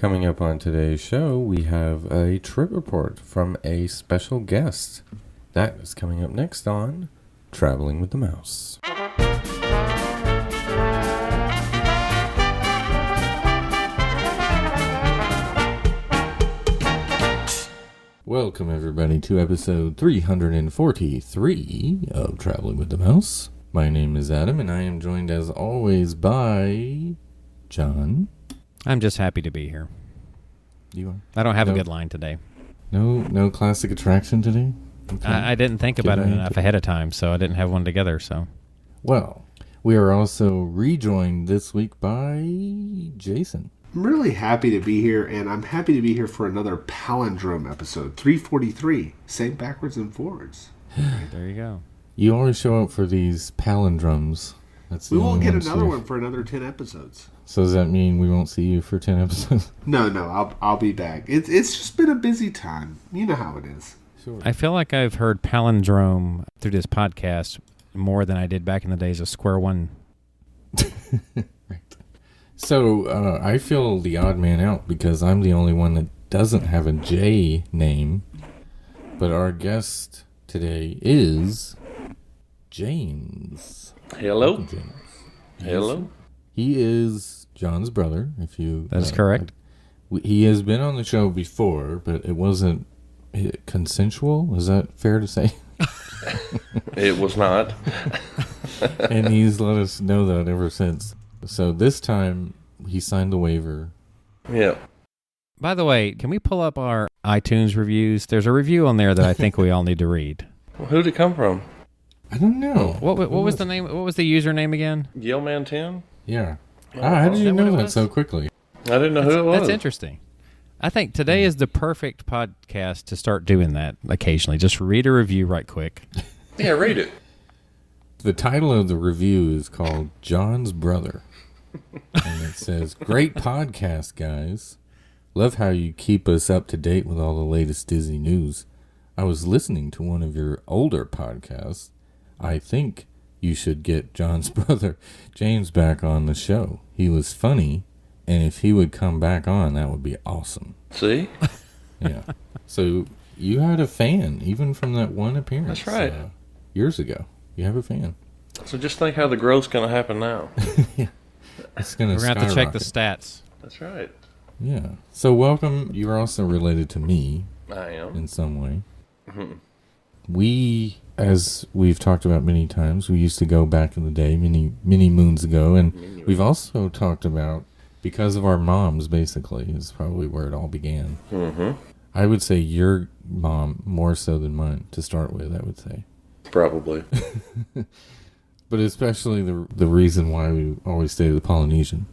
Coming up on today's show, we have a trip report from a special guest. That is coming up next on Traveling with the Mouse. Welcome, everybody, to episode 343 of Traveling with the Mouse. My name is Adam, and I am joined, as always, by John. I'm just happy to be here. You are? I don't have a good line today. No classic attraction today? Okay. I didn't think about it enough ahead of time, so I didn't have one together. So, well, we are also rejoined this week by Jason. I'm really happy to be here, and I'm happy to be here for another palindrome episode, 343. Same backwards and forwards. There you go. You always show up for these palindromes. We won't get another one for another 10 episodes. So does that mean we won't see you for 10 episodes? No, I'll be back. It's just been a busy time. You know how it is. Sure. I feel like I've heard palindrome through this podcast more than I did back in the days of Square One. Right. So I feel the odd man out because I'm the only one that doesn't have a J name. But our guest today is James. Hello. Welcome, James. Hello. He is John's brother. If you That is correct. He has been on the show before, but it wasn't consensual. Is that fair to say? It was not. And he's let us know that ever since. So this time he signed the waiver. Yeah. By the way, can we pull up our iTunes reviews? There's a review on there that I think we all need to read. Well, who'd it come from? I don't know. What was the name? What was the username again? Yellman 10? Yeah. How did you know that was? so quickly? I didn't know who it was. That's interesting. I think today is the perfect podcast to start doing that occasionally. Just read a review right quick. Yeah, read it. The title of the review is called John's Brother. And it says, "Great podcast, guys. Love how you keep us up to date with all the latest Disney news. I was listening to one of your older podcasts. I think you should get John's brother James back on the show. He was funny, and if he would come back on, that would be awesome." See? Yeah. So you had a fan, even from that one appearance. That's right. Years ago. You have a fan. So just think how the growth's going to happen now. Yeah. It's going to We're going to have to check the stats. That's right. Yeah. So welcome. You're also related to me I am. in some way. Mm-hmm. We, as we've talked about many times, we used to go back in the day, many moons ago, and we've also talked about, because of our moms, basically, is probably where it all began. Mm-hmm. I would say your mom more so than mine, to start with, I would say. Probably. But especially the reason why we always stay at the Polynesian.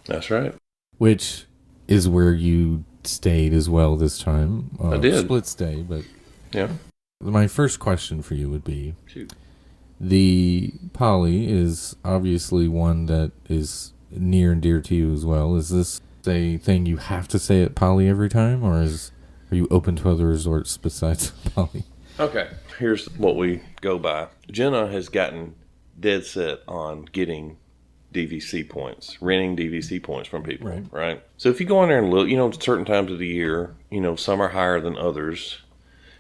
That's right. Which is where you stayed as well this time. I did. Split stay, but... Yeah. My first question for you would be, Shoot. the Poly is obviously one that is near and dear to you as well. Is this a thing you have to say at Poly every time, or are you open to other resorts besides Poly? Okay. Here's what we go by. Jenna has gotten dead set on getting DVC points, renting DVC points from people, right? So if you go in there and look, certain times of the year, some are higher than others.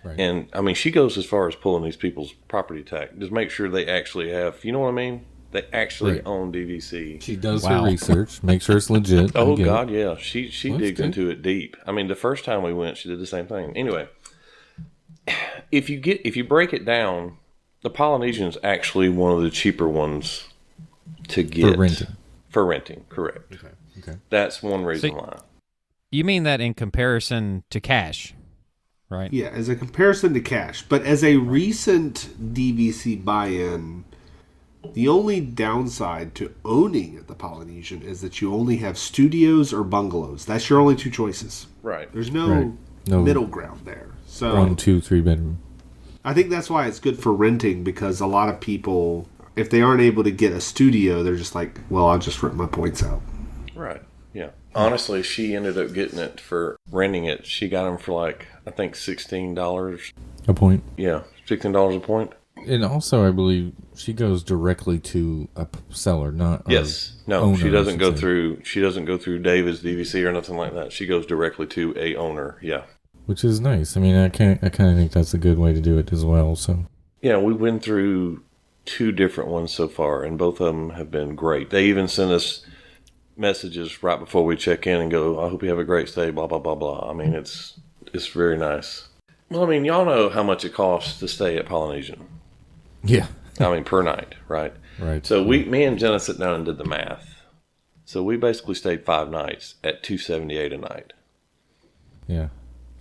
Right. And, I mean, she goes as far as pulling these people's property tax. Just make sure they actually have, you know what I mean? They actually own DVC. She does her research, make sure it's legit. Oh, God, yeah. She digs into it deep. I mean, the first time we went, she did the same thing. Anyway, if you break it down, the Polynesian is actually one of the cheaper ones to get. For renting, correct. Okay. That's one reason why. You mean that in comparison to cash? Right. Yeah, as a comparison to cash. But as a recent DVC buy-in, the only downside to owning at the Polynesian is that you only have studios or bungalows. That's your only two choices. Right. There's no middle ground there. So 1, 2, 3 bedroom. I think that's why it's good for renting, because a lot of people, if they aren't able to get a studio, they're just like, well, I'll just rent my points out. Right. Yeah. Honestly, she ended up getting it for renting it. She got them for I think $16. A point? Yeah, $16 a point. And also, I believe she goes directly to a seller, not Yes. No, owner, she doesn't go say. through. She doesn't go through David's DVC or nothing like that. She goes directly to a owner. Yeah. Which is nice. I mean, I kind of think that's a good way to do it as well. So Yeah, we went through 2 different ones so far, and both of them have been great. They even send us messages right before we check in and go, "I hope you have a great stay." Blah blah blah blah. I mean, it's very nice. Well, I mean, y'all know how much it costs to stay at Polynesian. yeah, I mean, per night, right? right. So me and Jenna sat down and did the math. So we basically stayed 5 nights at $278 a night. Yeah,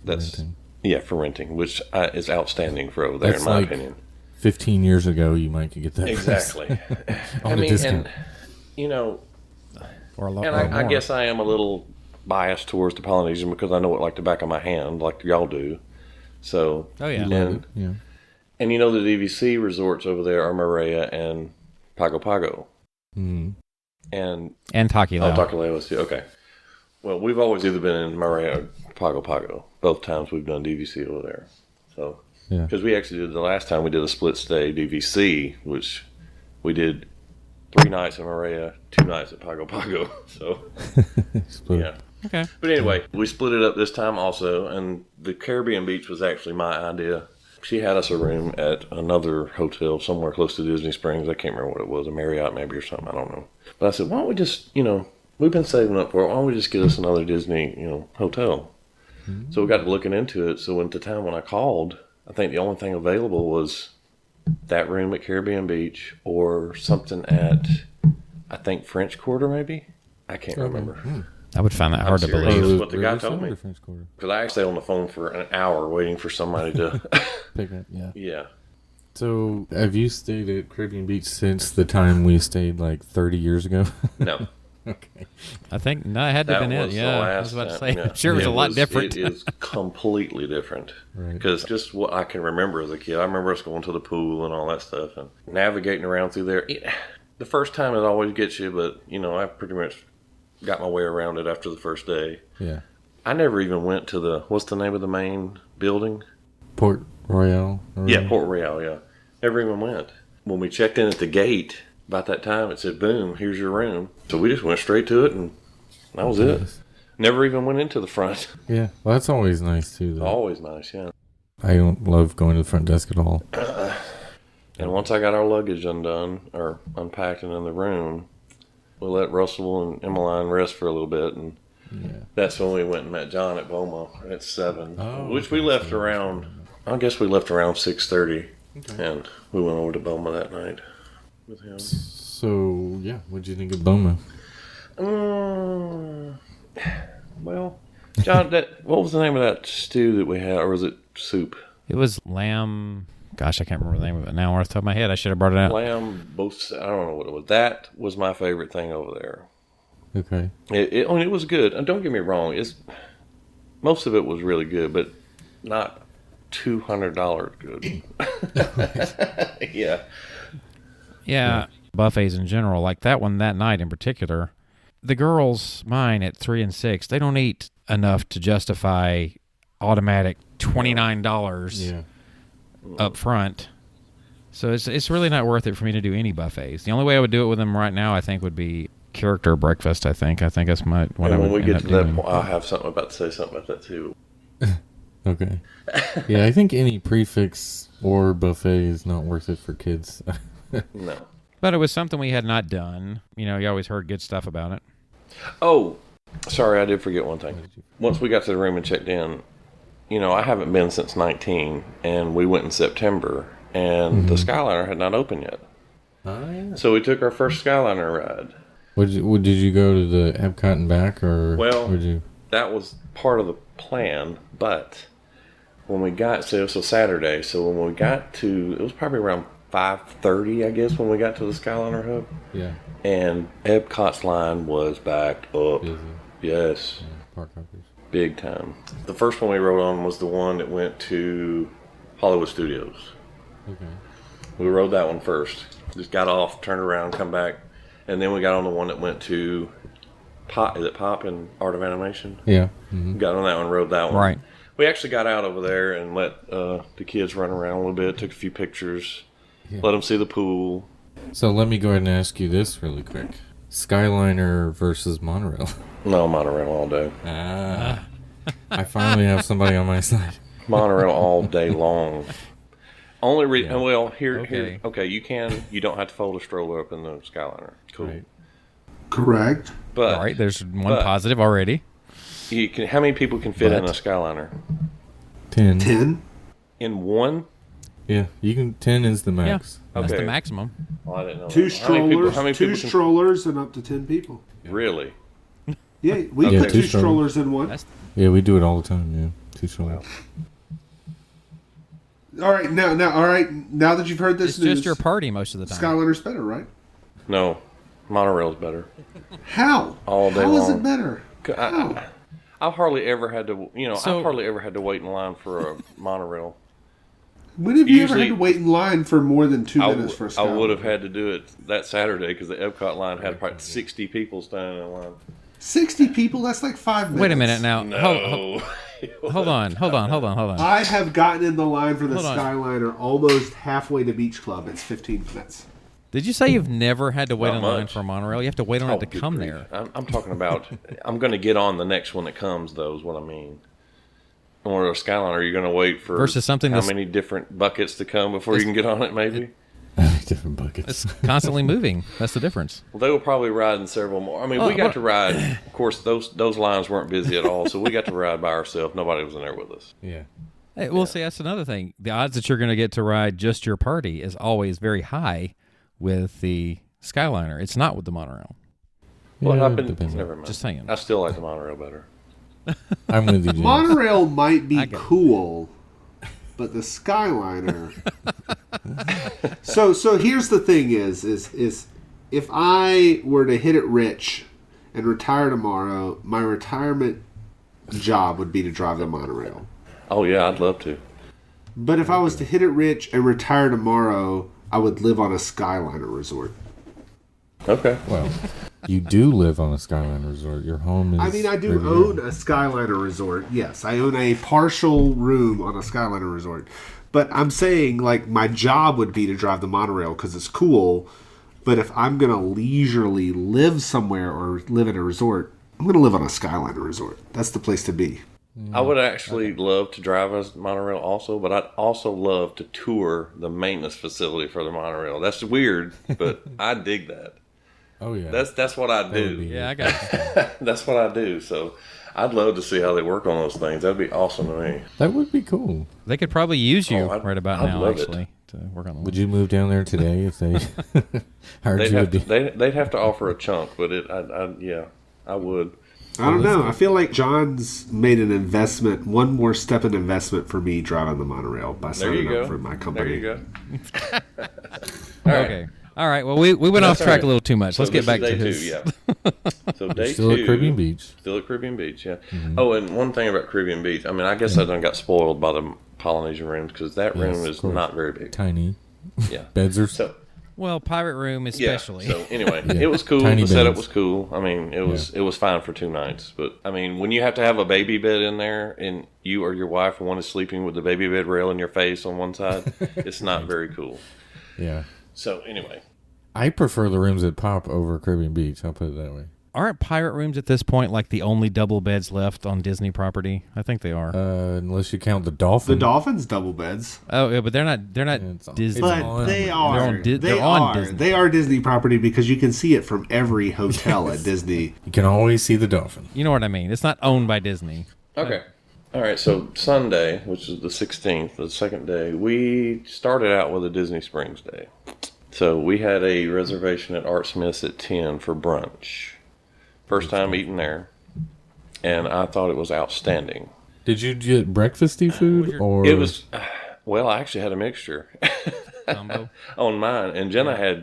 That's renting. yeah for renting, which is outstanding for over there That's in my like opinion. 15 years ago, you might could get that Exactly. on a discount. and you know, Or a lot and I guess I am a little biased towards the Polynesian because I know it like the back of my hand, like y'all do. So Oh, yeah. and Yeah, and you know the DVC resorts over there are Maria and Pago Pago, mm. and Takilao. Takaleo too. Okay. Well, we've always either been in Maria or Pago Pago. Both times we've done DVC over there. So Yeah. because we actually did the last time we did a split stay DVC, which we did 3 nights in Maria, 2 nights at Pago Pago. So Split it. yeah. Okay. But anyway, we split it up this time also, and the Caribbean beach was actually my idea. She had us a room at another hotel somewhere close to Disney Springs. I can't remember what it was, a Marriott maybe or something. I don't know. But I said, why don't we just, we've been saving up for it. Why don't we just get us another Disney, hotel? Mm-hmm. So we got to looking into it. So at the time when I called, I think the only thing available was that room at Caribbean Beach or something at, I think, French Quarter maybe? I can't remember. I would find that hard to serious. believe. That's what the guy told me. French Quarter. Because I stayed on the phone for an hour waiting for somebody to. Pick up, yeah. Yeah. So, have you stayed at Caribbean Beach since the time we stayed like 30 years ago? No. Okay. I think no, it had to have been it. the Yeah, I last was about to time, say. yeah. I'm sure it was a lot different. It is completely different. Right. Because just what I can remember as a kid, I remember us going to the pool and all that stuff and navigating around through there. The first time it always gets you, but I pretty much got my way around it after the first day. Yeah. I never even went to what's the name of the main building? Port Royale? Yeah, Port Royale, yeah. Never even went. When we checked in at the gate, about that time, it said, boom, here's your room. So we just went straight to it, and that was it. Never even went into the front. Yeah. Well, that's always nice, too, though. Always nice, yeah. I don't love going to the front desk at all. And once I got our luggage undone, or unpacked and in the room, we let Russell and Emmeline rest for a little bit, and that's when we went and met John at Boma at 7, which we left around, I guess we left around 6:30, and we went over to Boma that night with him. So, yeah, what'd you think of Boma? Well, John, what was the name of that stew that we had, or was it soup? It was lamb. Gosh, I can't remember the name of it now. Off the top of my head, I should have brought it out. Lamb, I don't know what it was. That was my favorite thing over there. Okay. It was good. And don't get me wrong, most of it was really good, but not $200 good. Yeah. Yeah, buffets in general, like that one that night in particular. The girls, mine at 3 and 6, they don't eat enough to justify automatic $29 up front. So it's really not worth it for me to do any buffets. The only way I would do it with them right now, I think, would be character breakfast. I think that's what I would. And when we get to that doing. point, I'll have something about to say something about that too. Okay. Yeah, I think any prefix or buffet is not worth it for kids. No. But it was something we had not done. You always heard good stuff about it. Oh, sorry, I did forget one thing. Once we got to the room and checked in, I haven't been since 19, and we went in September, and the Skyliner had not opened yet. Oh, yeah. So we took our first Skyliner ride. Did you go to the Epcot and back, or Well, would you? That was part of the plan, but when we got, so it was Saturday, so when we got to, it was probably around 5:30, I guess, when we got to the Skyliner Hub. Yeah. And Epcot's line was backed up. Busy. Yes. Yeah, park hoppers. Big time. The first one we rode on was the one that went to Hollywood Studios. Okay. We rode that one first. Just got off, turned around, come back. And then we got on the one that went to Pop. Is it Pop and Art of Animation? Yeah. Mm-hmm. Got on that one, rode that one. Right. We actually got out over there and let the kids run around a little bit, took a few pictures. Let them see the pool. So let me go ahead and ask you this really quick. Skyliner versus monorail. No, monorail all day. I finally have somebody on my side. Monorail all day long. Only reason, well, Okay. okay, you don't have to fold a stroller up in the Skyliner. Cool. Right. Correct. But All right, there's one positive already. you can, how many people can fit in a Skyliner? 10. 10? In one? Yeah, you can. 10 is the max. Yeah, that's the Okay. maximum. Oh, I didn't know. Two that. How many strollers, how many two people can, strollers, and up to 10 people. really? Yeah, we Yeah, put two two strollers in one. That's Yeah, we do it all the time. Yeah, 2 strollers. All right, now that you've heard this it's news, just your party most of the time. Skyliner's better, right? No, monorail's better. How? All day How is long. it better? How? I've hardly ever had to, So- I've hardly ever had to wait in line for a monorail. When have you ever Usually- had to wait in line for more than 2 I minutes for a I Skyliner? would have had to do it that Saturday because the Epcot line had probably 60 people standing in line. 60 people? That's like 5 minutes. Wait a minute now. No. Hold on. I have gotten in the line for the Hold on. Skyliner almost halfway to Beach Club. It's 15 minutes. Did you say you've never had to wait Not in line much. for a monorail? You have to wait on Oh, it to good come grief. there. I'm talking about, I'm going to get on the next one that comes, though, is what I mean. Or a Skyliner, you're going to wait for Versus something how that's- many different buckets to come before you can get on it, maybe? Different buckets. It's constantly moving. That's the difference. Well, they will probably ride in several more. I mean, we got to ride. Of course, those lines weren't busy at all, so we got to ride by ourselves. Nobody was in there with us. Yeah. Hey, well, see, that's another thing. The odds that you're going to get to ride just your party is always very high with the Skyliner. It's not with the monorail. Well, Yeah, I've it been, depends. never mind. Just saying. I still like the monorail better. I'm with you, James. Monorail might be I get it. cool, but the Skyliner. so here's the thing: is if I were to hit it rich and retire tomorrow, my retirement job would be to drive the monorail. Oh, yeah, I'd love to. But if I was to hit it rich and retire tomorrow, I would live on a Skyliner resort. Okay. Well, you do live on a Skyliner resort. Your home is. I mean, I do Riviera. own a Skyliner resort. Yes, I own a partial room on a Skyliner resort. But I'm saying, like, my job would be to drive the monorail because it's cool. But if I'm going to leisurely live somewhere or live in a resort, I'm going to live on a Skyliner resort. That's the place to be. I would actually love to drive a monorail also, but I'd also love to tour the maintenance facility for the monorail. That's weird, but I dig that. Oh yeah. That's what I would do. be- Yeah, I got it. That's what I do. So I'd love to see how they work on those things. That'd be awesome to me. That would be cool. They could probably use you Oh, I'd- right about I'd now, love it. actually, to work on the Would you move down there today if they hired They'd you to have to, be? they'd have to offer a chunk, but yeah, I would. I don't know. I feel like John's made an investment, one more step in investment for me driving the monorail by There you signing up go. for my There company. you go. Okay. All right. Well, we went off That's all track right. a little too much. Let's So get this back is to day his. 2, yeah. So day Still 2. at Caribbean Beach. Still at Caribbean Beach, yeah. Oh, and one thing about Caribbean Beach, I mean, I guess I done got spoiled by the Polynesian rooms because that Yes, room of is course. not very big. Tiny. Yeah. Beds are. So Well, pirate room yeah. especially. So anyway, Yeah. it was cool. Tiny The setup beds. was cool. I mean, it was fine for 2 nights. But I mean, when you have to have a baby bed in there and you or your wife or one is sleeping with the baby bed rail in your face on one side, it's not very cool. Yeah. So anyway, I prefer the rooms at Pop over Caribbean Beach. I'll put it that way. Aren't pirate rooms at this point like the only double beds left on Disney property? I think they are. Unless you count the Dolphin. The Dolphins double beds. Oh, yeah, but they're not It's on- Disney. it's But on- they they're are. on Di- they they're on are. Disney. They are Disney property because you can see it from every hotel at Disney. You can always see the Dolphin. You know what I mean? It's not owned by Disney. okay. All right, so Sunday, which is the 16th, the second day, we started out with a Disney Springs day. So we had a reservation at Art Smith's at 10 for brunch. First time eating there, and I thought it was outstanding. Did you get breakfasty food or It was, well, I actually had a mixture Combo. on mine, and Jenna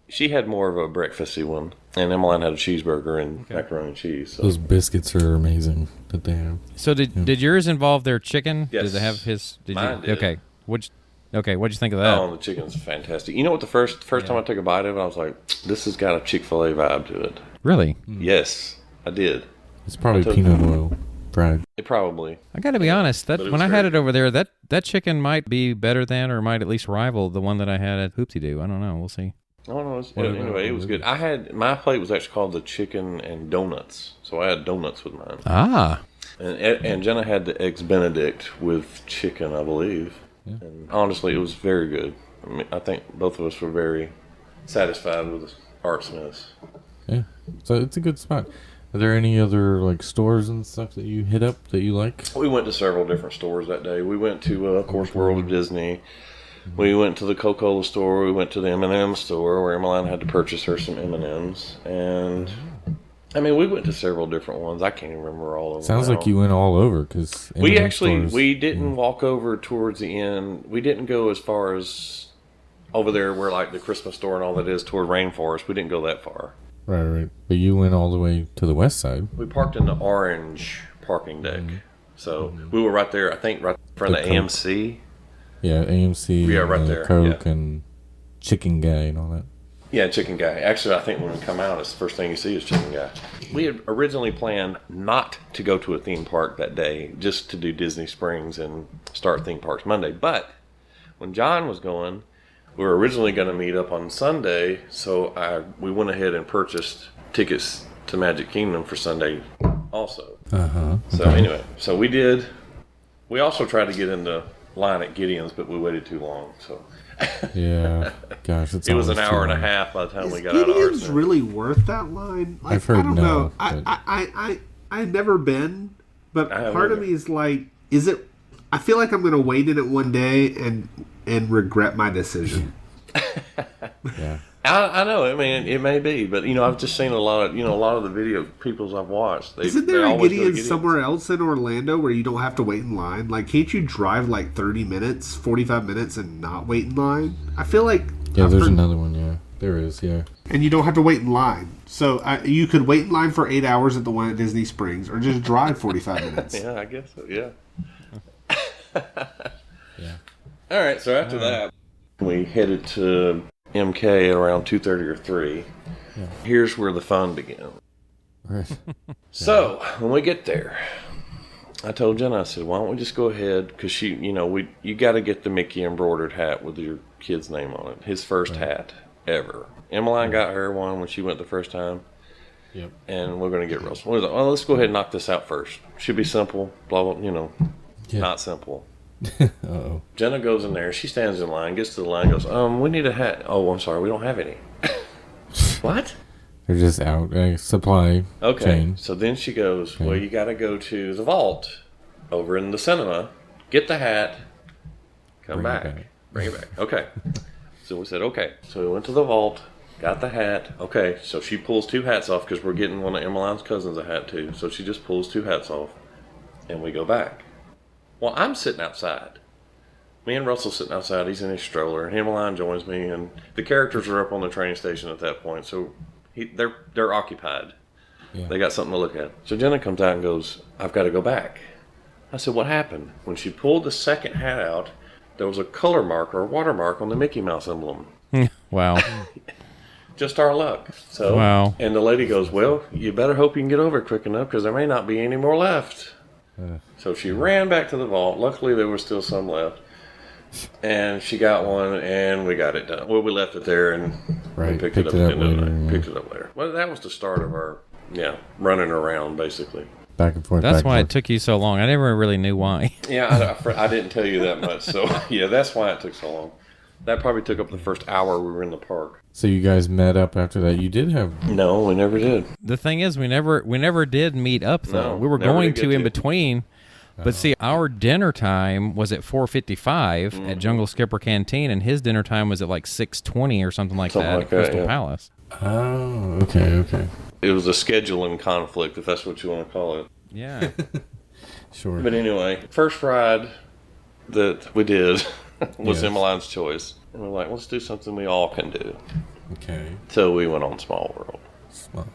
she had more of a breakfasty one, and Emmeline had a cheeseburger and macaroni and cheese. So. those biscuits are amazing that they have? So did yours involve their chicken? Yes. Did they have his? Mine did. Okay. What'd you think of that? Oh, the chicken's fantastic. You know what? The first time I took a bite of it, I was like, "This has got a Chick-fil-A vibe to it." Really? Yes, I did. It's probably took- peanut oil. fried. It probably. I got to be honest. That But it when was I had very- it over there, that chicken might be better than, or might at least rival the one that I had at Hoopty Doo. I don't know. We'll see. I don't know. What Anyway, it was good. I had my plate was actually called the chicken and donuts, so I had donuts with mine. Ah, And Jenna had the eggs Benedict with chicken, I believe. Yeah. And honestly, it was very good. I mean, I think both of us were very satisfied with Art Smith's. Yeah, so it's a good spot. Are there any other like stores and stuff that you hit up that you like? We went to several different stores that day. We went to, of course, World of Disney. We went to the Coca-Cola store. We went to the M&M store where Emmeline had to purchase her some M&Ms. And, I mean, we went to several different ones. I can't even remember all of them. Sounds like you went all over because We actually, we didn't walk over towards the end. We didn't go as far as over there where, like, the Christmas store and all that is toward Rainforest. We didn't go that far. Right. But you went all the way to the west side. We parked in the orange parking deck. So we were right there, I think, right in front of Coke. AMC. Yeah, AMC. Yeah, right and there, Coke yeah. and Chicken Guy and all that. Yeah, Chicken Guy. Actually, I think when we come out, it's the first thing you see is Chicken Guy. We had originally planned not to go to a theme park that day, just to do Disney Springs and start theme parks Monday. But when John was going, we were originally going to meet up on Sunday, so we went ahead and purchased tickets to Magic Kingdom for Sunday also. So anyway, so we did. We also tried to get in the line at Gideon's, but we waited too long. So Yeah, gosh, it's it was an almost too hour and a long. half by the time we Is got out of Gideon's Arsenal. really worth that line? Like, I've heard I don't no, know. but- I've never been, but I haven't part of either. me is like, is it? I feel like I'm going to wait in it one day and regret my decision. Yeah. I know. I mean, it may be, but I've just seen a lot of the video people's I've watched. Isn't there a Gideon's somewhere else in Orlando where you don't have to wait in line? Like, can't you drive like 30 minutes, 45 minutes, and not wait in line? I feel like Yeah, there's another one, yeah. There is, yeah. and you don't have to wait in line. So you could wait in line for 8 hours at the one at Disney Springs, or just drive 45 minutes. Yeah, I guess so. Yeah. Yeah. All right. So after that, we headed to MK at around 2:30 or 3. Yeah. Here's where the fun began. Right. So when we get there, I told Jenna, I said, "Why don't we just go ahead?" Because she, you got to get the Mickey embroidered hat with your kid's name on it. His first hat ever. Emmeline got her one when she went the first time. Yep. And we're going to get Russell. We're like, well, let's go ahead and knock this out first. Should be simple. Blah blah. Yeah. Not simple. Uh-oh. Jenna goes in there. She stands in line. Gets to the line. Goes, we need a hat. Oh, I'm sorry. We don't have any. What? They're just out. Supply Okay. chain. So then she goes, well, you got to go to the vault over in the cinema. Get the hat. Come Bring it back. back. Bring it back. Okay. So we said, okay. So we went to the vault. Got the hat. Okay. So she pulls 2 hats off because we're getting one of Emmeline's cousins a hat too. So she just pulls 2 hats off. And we go back. Well, I'm sitting outside. Me and Russell sitting outside. He's in his stroller, and Emmeline joins me. And the characters are up on the train station at that point, so they're occupied. Yeah. They got something to look at. So Jenna comes out and goes, "I've got to go back." I said, "What happened?" When she pulled the second hat out, there was a color mark or a watermark on the Mickey Mouse emblem. wow. Just our luck. So, Wow. And the lady goes, "Well, you better hope you can get over it quick enough because there may not be any more left." So she ran back to the vault. Luckily, there was still some left. And she got one, and we got it done. Well, we left it there, and Right, we picked picked it up it at up the end of the later, night. yeah. Picked it up later. Well, that was the start of our, running around, basically. Back and forth. That's back why and it took you so long. I never really knew why. Yeah, I didn't tell you that much. So, yeah, that's why it took so long. That probably took up the first hour we were in the park. So you guys met up after that. You did have. No, we never did. The thing is, we never did meet up though. No, we were never going did to get in to. between. But see, our dinner time was at 4:55 at Jungle Skipper Canteen, and his dinner time was at like 6:20 or something like Something that like at that, Crystal yeah. Palace. Oh, okay. It was a scheduling conflict, if that's what you want to call it. Yeah. Sure. But anyway, first ride that we did was Yes. Emmeline's choice. And we're like, let's do something we all can do. Okay. So we went on Small World. Small.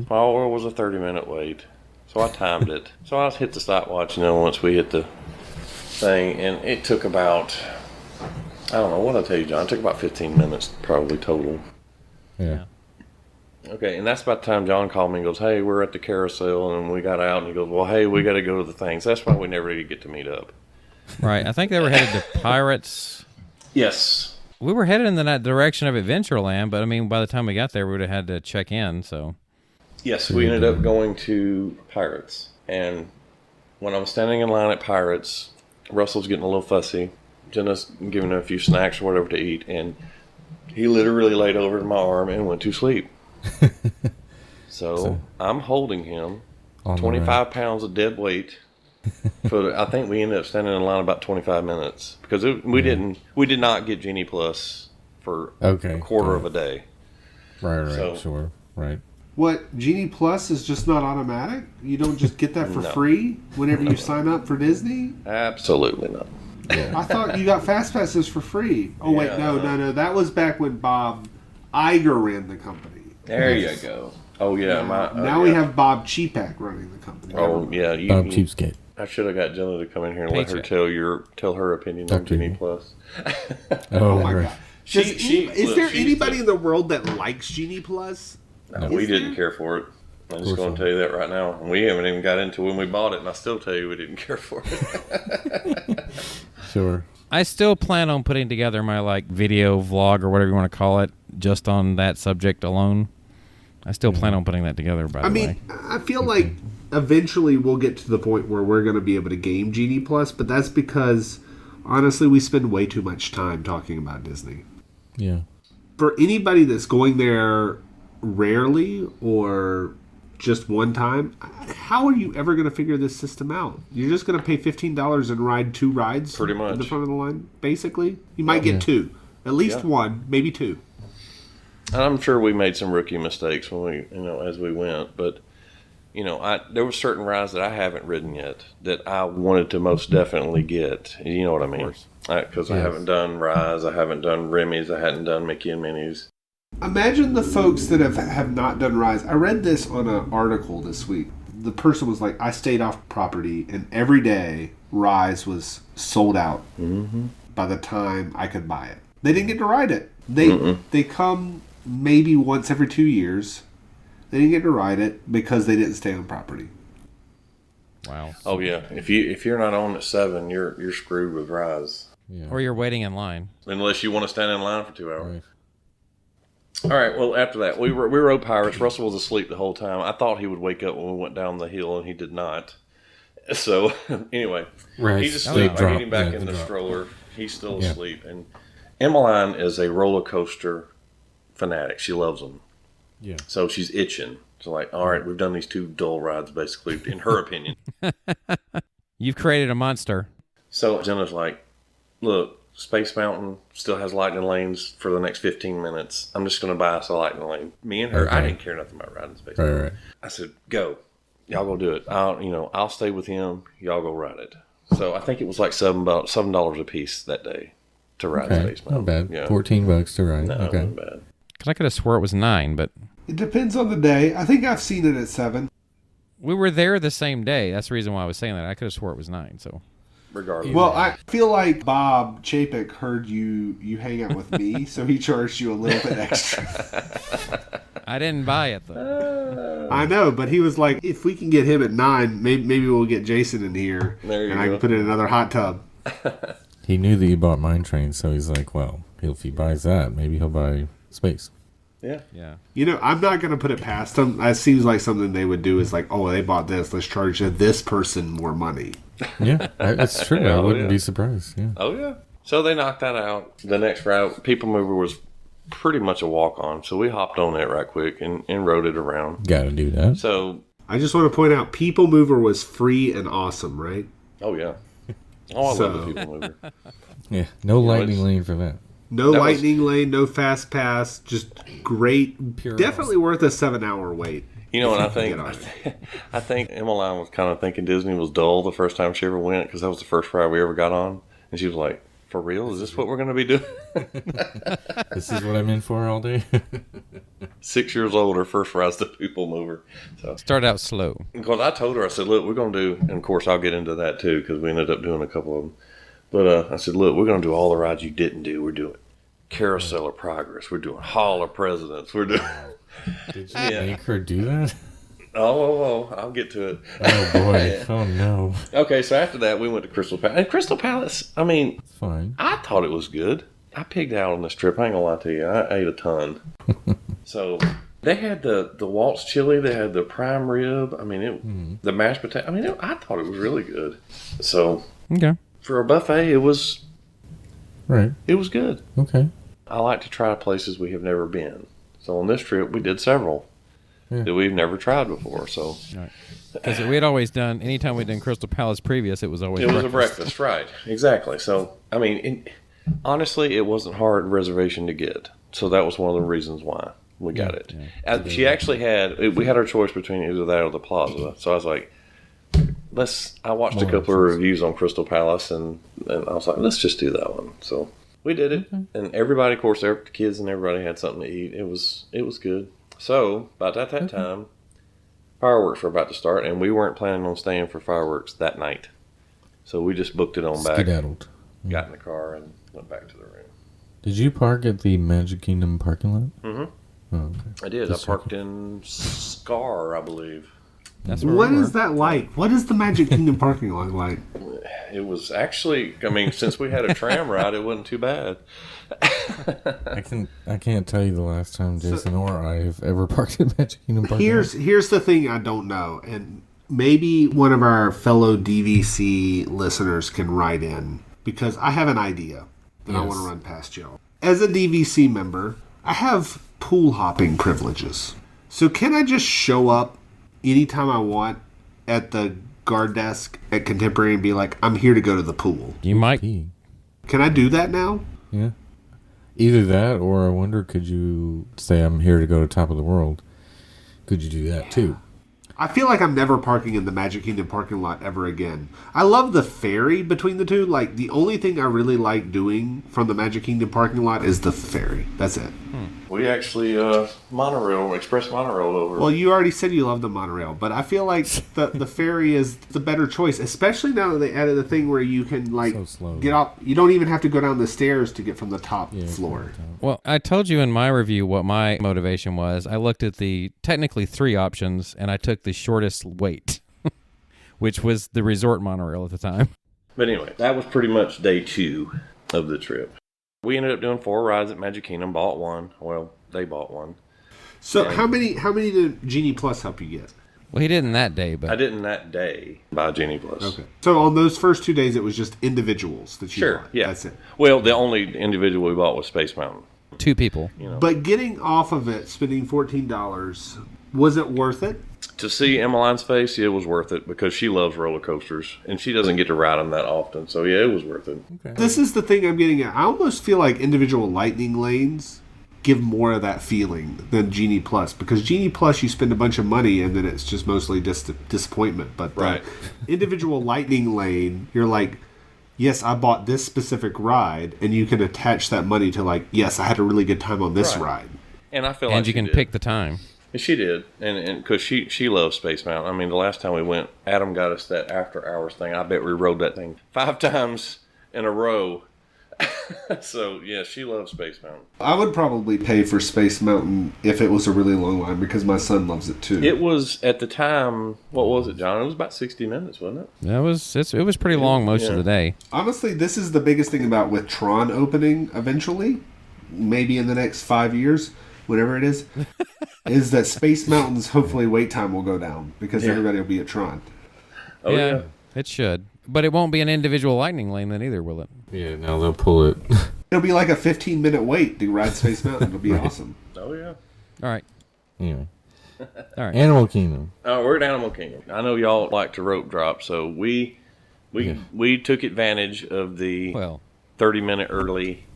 Small World was a 30-minute wait. So I timed it. So I hit the stopwatch, once we hit the thing. And it took about, I don't know, what did I tell you, John? It took about 15 minutes probably total. Yeah. Okay, and that's about the time John called me and goes, hey, we're at the carousel, and we got out, and he goes, well, hey, we got to go to the things. That's why we never really get to meet up. Right. I think they were headed to Pirates. Yes. We were headed in that direction of Adventureland, but I mean, by the time we got there, we would have had to check in, so. Yes, we ended up going to Pirates. And when I was standing in line at Pirates, Russell's getting a little fussy. Jenna's giving him a few snacks or whatever to eat, and he literally laid over in my arm and went to sleep. So I'm holding him, 25 pounds of dead weight. I think we ended up standing in line about 25 minutes because we did not get Genie Plus for a quarter of a day. Right, sure, right. What, Genie Plus is just not automatic? You don't just get that for free whenever you sign up for Disney? Absolutely not. Yeah. I thought you got Fast Passes for free. Oh, wait, no. That was back when Bob Iger ran the company. There you go. Oh, yeah. Now we have Bob Cheepak running the company. Oh, yeah. Bob Cheapskate. I should have got Jenna to come in here and let her tell her opinion on Genie Plus. Oh my God! Is there anybody in the world that likes Genie Plus? No, we didn't care for it. I'm just going to tell you that right now. We haven't even got into when we bought it, and I still tell you we didn't care for it. Sure. I still plan on putting together my video vlog or whatever you want to call it, just on that subject alone. I still plan on putting that together. By the way, I feel like eventually we'll get to the point where we're going to be able to game Genie Plus, but that's because honestly we spend way too much time talking about Disney. Yeah. For anybody that's going there rarely or just one time, how are you ever going to figure this system out? You're just going to pay $15 and ride 2 rides pretty much in the front of the line, basically? You might get 2. At least 1, maybe 2. And I'm sure we made some rookie mistakes when we, as we went, but there were certain rides that I haven't ridden yet that I wanted to most definitely get. You know what I mean? Because I haven't done Rise, I haven't done Remy's, I hadn't done Mickey and Minnie's. Imagine the folks that have not done Rise. I read this on an article this week. The person was like, I stayed off property, and every day Rise was sold out by the time I could buy it. They didn't get to ride it. They come maybe once every 2 years. They didn't get to ride it because they didn't stay on property. Wow. Oh yeah. If you're not on at 7, you're screwed with Rise. Yeah. Or you're waiting in line. Unless you want to stand in line for 2 hours. Right. All right. Well, after that, we rode Pirates. Russell was asleep the whole time. I thought he would wake up when we went down the hill, and he did not. So anyway, he's asleep. I get him back in the stroller. He's still asleep. And Emmeline is a roller coaster fanatic. She loves them. Yeah. So she's itching. So all right, we've done these 2 dull rides, basically, in her opinion. You've created a monster. So Jenna's like, look, Space Mountain still has lightning lanes for the next 15 minutes. I'm just going to buy us a lightning lane. Me and her, I didn't care nothing about riding Space Mountain. Right. I said, go. Y'all go do it. I'll stay with him. Y'all go ride it. So I think it was like $7 a piece that day to ride Space Mountain. Not bad. Yeah. $14 to ride. No, okay. Not bad. Because I could have swore it was 9, but... It depends on the day. I think I've seen it at 7. We were there the same day. That's the reason why I was saying that. I could have swore it was 9, so... Regardless. Well, I feel like Bob Chapek heard you hang out with me, so he charged you a little bit extra. I didn't buy it, though. I know, but he was like, if we can get him at 9, maybe we'll get Jason in here, and I can put in another hot tub. He knew that you bought Mine Train, so he's like, well, if he buys that, maybe he'll buy Space. Yeah. I'm not going to put it past them. It seems like something they would do is like, oh, they bought this. Let's charge this person more money. Yeah, that's true. I wouldn't be surprised. Yeah. Oh, yeah. So they knocked that out. The next route, People Mover, was pretty much a walk-on. So we hopped on that right quick and rode it around. Got to do that. So I just want to point out, People Mover was free and awesome, right? Oh, yeah. Oh, I love the People Mover. Yeah, no lightning lane for that. No lightning lane, no fast pass, just great. Pure definitely worth a 7-hour wait. And I think Emmeline was kind of thinking Disney was dull the first time she ever went because that was the first ride we ever got on. And she was like, for real? Is this what we're going to be doing? This is what I'm in for all day? 6 years old, her first ride's the People Mover. So Start out slow. Because I told her, I said, look, we're going to do, and of course I'll get into that too because we ended up doing a couple of them. But I said, look, we're going to do all the rides you didn't do. We're doing Carousel of Progress. We're doing Hall of Presidents. We're doing Did you make her do that? Oh, I'll get to it. Oh, boy. Oh, no. Okay, so after that, we went to Crystal Palace. And Crystal Palace, I mean, It's fine. I thought it was good. I pigged out on this trip. I ain't gonna lie to you. I ate a ton. So they had the Walt's chili. They had the prime rib. I mean, the mashed potato. I mean, I thought it was really good. So Okay. for a buffet, it was Right. good. Okay. I like to try places we have never been. So on this trip, we did several that we've never tried before. So Because we had always done, anytime we'd done Crystal Palace previous, it was always it was a breakfast, right? Exactly. So I mean, honestly, it wasn't hard reservation to get. So that was one of the reasons why we got it. Yeah. She actually we had our choice between either that or the Plaza. So I was like, I watched a couple of reviews on Crystal Palace and I was like, let's just do that one. So we did it. And everybody, of course, the kids and everybody had something to eat. It was good. So about that time, fireworks were about to start and we weren't planning on staying for fireworks that night. So we just booked it on back. Skedaddled. Got in the car and went back to the room. Did you park at the Magic Kingdom parking lot? Mm-hmm. Oh, okay. I did. I parked in Scar, I believe. That's where What we were. is that like? What is the Magic Kingdom parking lot like? It was actually, I mean, since we had a tram ride, it wasn't too bad. I can't tell you the last time Jason or I have ever parked at Magic Kingdom parking lot. Here's the thing I don't know, and maybe one of our fellow DVC listeners can write in, because I have an idea that I want to run past y'all. As a DVC member, I have pool hopping privileges. So can I just show up anytime I want at the guard desk at Contemporary and be like, I'm here to go to the pool? You might. Can I do that now? Yeah. Either that, or I wonder, could you say I'm here to go to Top of the World? Could you do that too? I feel like I'm never parking in the Magic Kingdom parking lot ever again. I love the ferry between the two. Like, the only thing I really like doing from the Magic Kingdom parking lot is the ferry. That's it. We actually express monorail over. Well, you already said you love the monorail, but I feel like the ferry is the better choice, especially now that they added the thing where you can, like, get off. You don't even have to go down the stairs to get from the top floor. Well, I told you in my review what my motivation was. I looked at the technically 3 options, and I took the shortest wait, which was the resort monorail at the time. But anyway, that was pretty much day 2 of the trip. We ended up doing 4 rides at Magic Kingdom, bought one. Well, they bought one. So how many did Genie Plus help you get? Well, he didn't that day, but I didn't that day buy Genie Plus. Okay. So on those first 2 days, it was just individuals that you bought. Yeah. That's it. Well, the only individual we bought was Space Mountain. 2 people. You know. But getting off of it, spending $14, was it worth it? To see Emmeline's face, it was worth it because she loves roller coasters and she doesn't get to ride them that often. So yeah, it was worth it. Okay. This is the thing I'm getting at. I almost feel like individual lightning lanes give more of that feeling than Genie Plus, because Genie Plus you spend a bunch of money and then it's just mostly disappointment. But the individual lightning lane, you're like, yes, I bought this specific ride, and you can attach that money to, like, yes, I had a really good time on this ride. And I feel and like you can pick the time. She did, and because she loves Space Mountain. I mean, the last time we went, Adam got us that after hours thing. I bet we rode that thing 5 times in a row. So yeah, she loves Space Mountain. I would probably pay for Space Mountain if it was a really long line, because my son loves it too. It was at the time. What was it, John? It was about 60 minutes, wasn't it? It was pretty long most of the day. Honestly, this is the biggest thing about with Tron opening eventually, maybe in the next 5 years, whatever it is that Space Mountain's hopefully wait time will go down because everybody will be at Tron. Oh yeah, it should. But it won't be an individual lightning lane then either, will it? Yeah, now they'll pull it. It'll be like a 15-minute wait to ride Space Mountain. It'll be awesome. Oh yeah. All right. Anyway. All right. Animal Kingdom. Oh, we're at Animal Kingdom. I know y'all like to rope drop, so we took advantage of the 30-minute early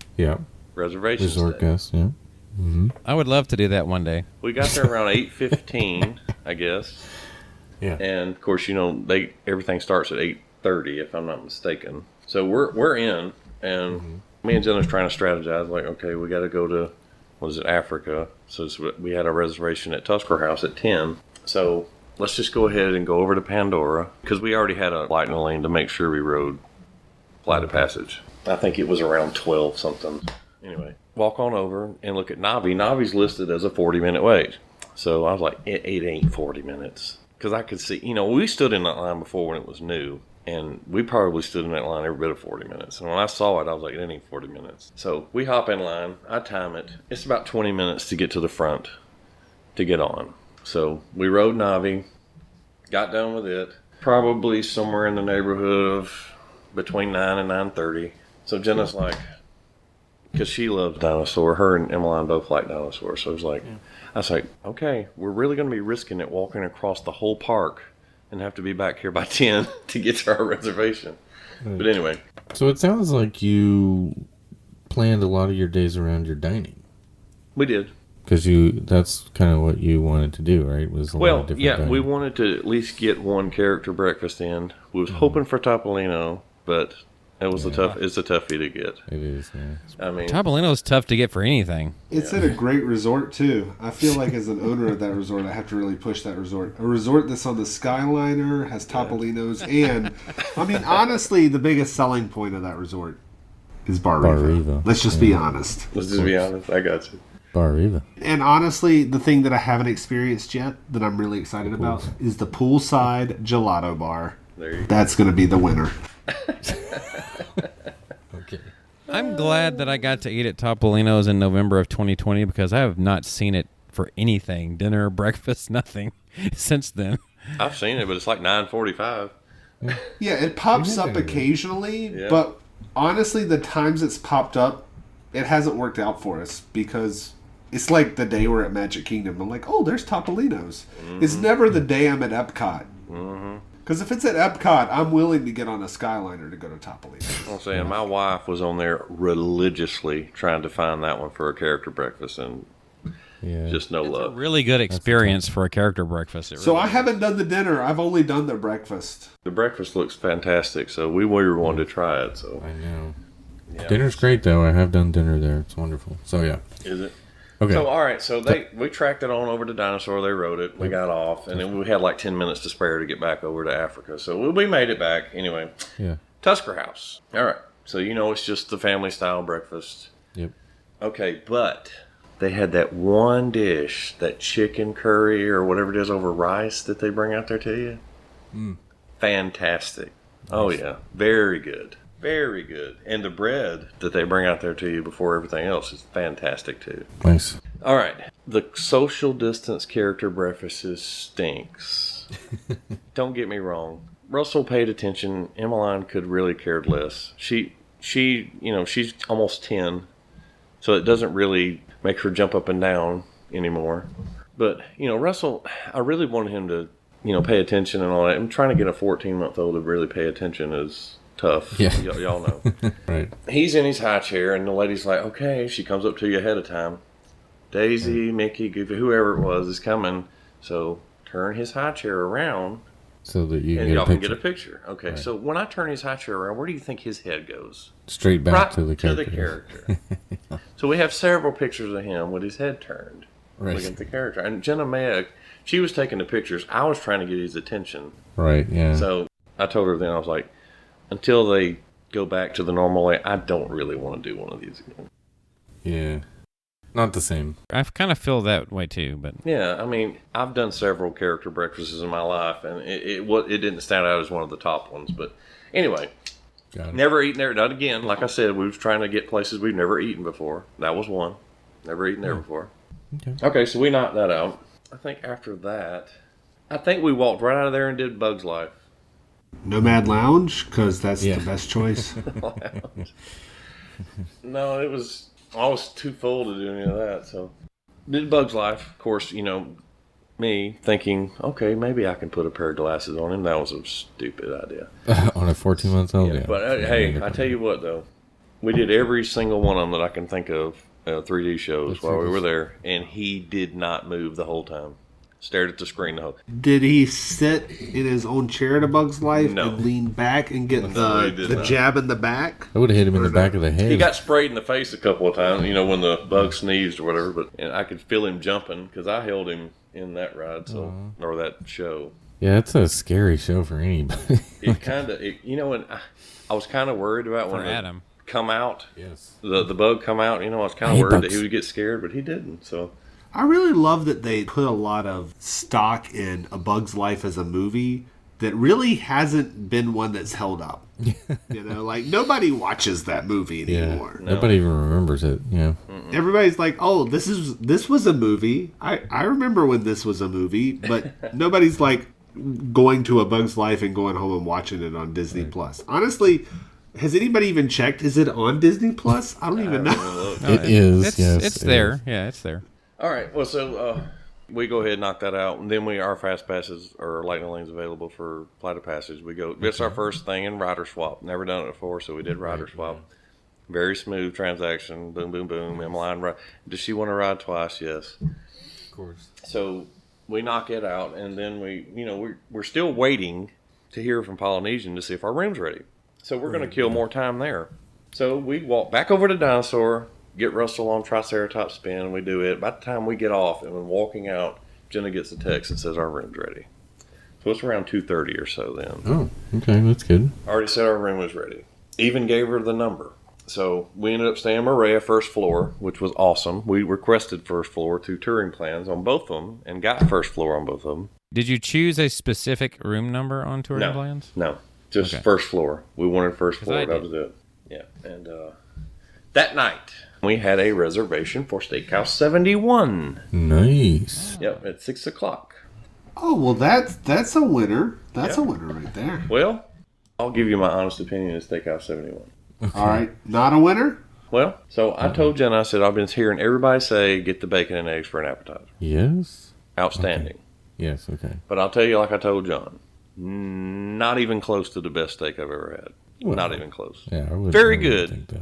reservation resort stay. guest. Yeah. Mm-hmm. I would love to do that one day. We got there around 8:15, I guess. Yeah. And of course, everything starts at 8:30, if I'm not mistaken. So we're in, and me and Jenna's trying to strategize. Like, okay, we got to go to, Africa? So we had a reservation at Tusker House at 10. So let's just go ahead and go over to Pandora, because we already had a lightning lane to make sure we rode Flight of Passage. I think it was around 12 something. Anyway, walk on over and look at Navi. Navi's listed as a 40-minute wait. So I was like, it ain't 40 minutes. Because I could see, we stood in that line before when it was new. And we probably stood in that line every bit of 40 minutes. And when I saw it, I was like, it ain't 40 minutes. So we hop in line. I time it. It's about 20 minutes to get to the front to get on. So we rode Navi, got done with it. Probably somewhere in the neighborhood of between 9 and 9:30. So Jenna's like, because she loves dinosaur. Her and Emmeline both like dinosaurs. So it was like, I was like, okay, we're really going to be risking it walking across the whole park and have to be back here by 10 to get to our reservation. Right. But anyway. So it sounds like you planned a lot of your days around your dining. We did. Because that's kind of what you wanted to do, right? Was a lot of different dining. We wanted to at least get one character breakfast in. We was hoping for Topolino, but it's a toughie to get. It is, yeah. I mean, Topolino is tough to get for anything. It's at a great resort too. I feel like as an owner of that resort, I have to really push that resort. A resort that's on the Skyliner has Topolinos, and I mean, honestly, the biggest selling point of that resort is Bar Riva. Let's just be honest. Let's just be honest. I got you. Bar Riva. And honestly, the thing that I haven't experienced yet that I'm really excited about is the poolside gelato bar. That's going to be the winner. Okay. I'm glad that I got to eat at Topolino's in November of 2020 because I have not seen it for anything, dinner, breakfast, nothing, since then. I've seen it, but it's like 9:45. Yeah, it pops up occasionally, but honestly, the times it's popped up, it hasn't worked out for us because it's like the day we're at Magic Kingdom. I'm like, oh, there's Topolino's. Mm-hmm. It's never the day I'm at Epcot. Because if it's at Epcot, I'm willing to get on a Skyliner to go to Topolino's. I'm saying my wife was on there religiously trying to find that one for a character breakfast, and just no luck. It's a really good experience for a character breakfast. So I haven't done the dinner. I've only done the breakfast. The breakfast looks fantastic, so we were wanting to try it. So I know. Yeah. Dinner's great, though. I have done dinner there. It's wonderful. So, yeah. Is it? Okay. So, all right. So, we tracked it on over to Dinosaur. They rode it. We got off. And then we had like 10 minutes to spare to get back over to Africa. So, we made it back. Anyway. Yeah. Tusker House. All right. So, it's just the family-style breakfast. Yep. Okay. But they had that one dish, that chicken curry or whatever it is over rice that they bring out there to you. Fantastic. Nice. Oh, yeah. Very good. Very good. And the bread that they bring out there to you before everything else is fantastic, too. Nice. All right. The social distance character breakfast stinks. Don't get me wrong. Russell paid attention. Emmeline could really cared less. She's almost 10, so it doesn't really make her jump up and down anymore. But, Russell, I really wanted him to, pay attention and all that. I'm trying to get a 14-month-old to really pay attention is tough. Yeah. Y'all know. Right. He's in his high chair, and the lady's like, okay, she comes up to you ahead of time. Daisy, Mickey, Goofy, whoever it was is coming. So turn his high chair around so that y'all can get a picture. Okay, right. So when I turn his high chair around, where do you think his head goes? Straight back to the character. To the character. So we have several pictures of him with his head turned. Right. Looking at the character. And Jenna Maya, she was taking the pictures. I was trying to get his attention. Right, yeah. So I told her then, I was like, until they go back to the normal way, I don't really want to do one of these again. Yeah. Not the same. I kind of feel that way too, but yeah, I mean, I've done several character breakfasts in my life, and it didn't stand out as one of the top ones. But anyway, never eaten there. Not again. Like I said, we was trying to get places we've never eaten before. That was one. Never eaten there before. Okay, so we knocked that out. I think after that, we walked right out of there and did Bug's Life. Nomad Lounge, because that's the best choice. No, I was too full to do any of that. So did Bug's Life. Of course, me thinking, okay, maybe I can put a pair of glasses on him. That was a stupid idea. On a 14-month-old? Yeah. But hey, I tell you what, though. We did every single one of them that I can think of, 3D shows while we were there, and he did not move the whole time. Stared at the screen the whole time. Did he sit in his own chair at A Bug's Life and lean back and get the jab in the back? I would have hit him in the back of the head. He got sprayed in the face a couple of times, when the bug sneezed or whatever. And I could feel him jumping because I held him in that ride, or that show. Yeah, it's a scary show for anybody. It kind of, and I was kind of worried about when Adam come out. Yes. The bug come out. I was kind of worried that he would get scared, but he didn't. So. I really love that they put a lot of stock in A Bug's Life as a movie that really hasn't been one that's held up. Like nobody watches that movie anymore. No. Nobody even remembers it. Yeah. Everybody's like, "Oh, this was a movie. I remember when this was a movie," but nobody's like going to A Bug's Life and going home and watching it on Disney Plus. Honestly, has anybody even checked? Is it on Disney Plus? I don't even know. It is. It's there. Yeah, it's there. All right. Well, so we go ahead and knock that out, and then our fast passes or lightning lanes available for Flight of Passage. We go. It's our first thing in rider swap. Never done it before, so we did rider swap. Very smooth transaction. Boom, boom, boom. Emmeline, does she want to ride twice? Yes. Of course. So we knock it out, and then we're still waiting to hear from Polynesian to see if our room's ready. So we're going to kill more time there. So we walk back over to Dinosaur, get Russell on Triceratops spin, and we do it. By the time we get off and when walking out, Jenna gets a text that says our room's ready. So it's around 2:30 or so then. Oh, okay, that's good. Already said our room was ready. Even gave her the number. So we ended up staying Maria first floor, which was awesome. We requested first floor through touring plans on both of them and got first floor on both of them. Did you choose a specific room number on touring plans? No, just first floor. We wanted first floor. That was it. Yeah, and that night we had a reservation for Steakhouse 71. Nice. Yep, at 6 o'clock. Oh, well, that's a winner. That's a winner right there. Well, I'll give you my honest opinion of Steakhouse 71. Okay. All right, not a winner? Well, so I told Jenna, I said, I've been hearing everybody say, get the bacon and eggs for an appetizer. Yes. Outstanding. Okay. Yes, okay. But I'll tell you, like I told John, not even close to the best steak I've ever had. Well, not even close. Yeah, very good. Think that.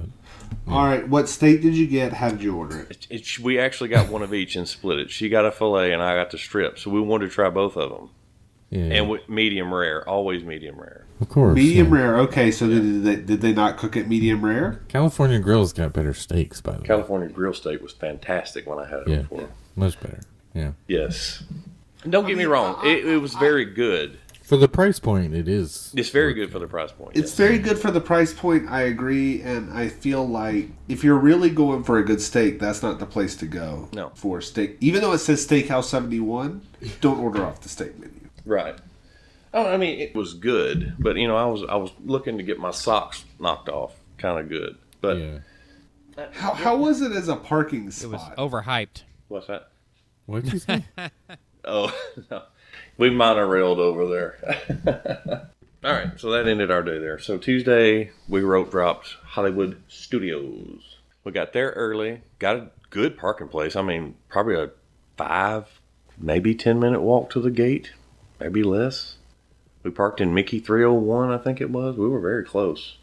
Yeah. All right, what steak did you get? How did you order it? We actually got one of each and split it. She got a filet and I got the strip. So we wanted to try both of them. Yeah. And medium rare, always medium rare. Of course. Medium rare. Okay, so did they not cook it medium rare? California Grill's got better steaks, by the way. California Grill steak was fantastic when I had it before. Much better. Yeah. Yes. And don't get me wrong, it was very good. For the price point, it is. It's very good for the price point. It's very good for the price point, I agree, and I feel like if you're really going for a good steak, that's not the place to go for steak. Even though it says Steakhouse 71, don't order off the steak menu. Right. Oh, I mean, it was good, but I was looking to get my socks knocked off, kind of good. But how was it as a parking spot? It was overhyped. What's that? What'd you say? Oh, no. We monorailed over there. All right, so that ended our day there. So Tuesday, we rope dropped Hollywood Studios. We got there early, got a good parking place. I mean, probably a 5, maybe 10-minute walk to the gate, maybe less. We parked in Mickey 301, I think it was. We were very close.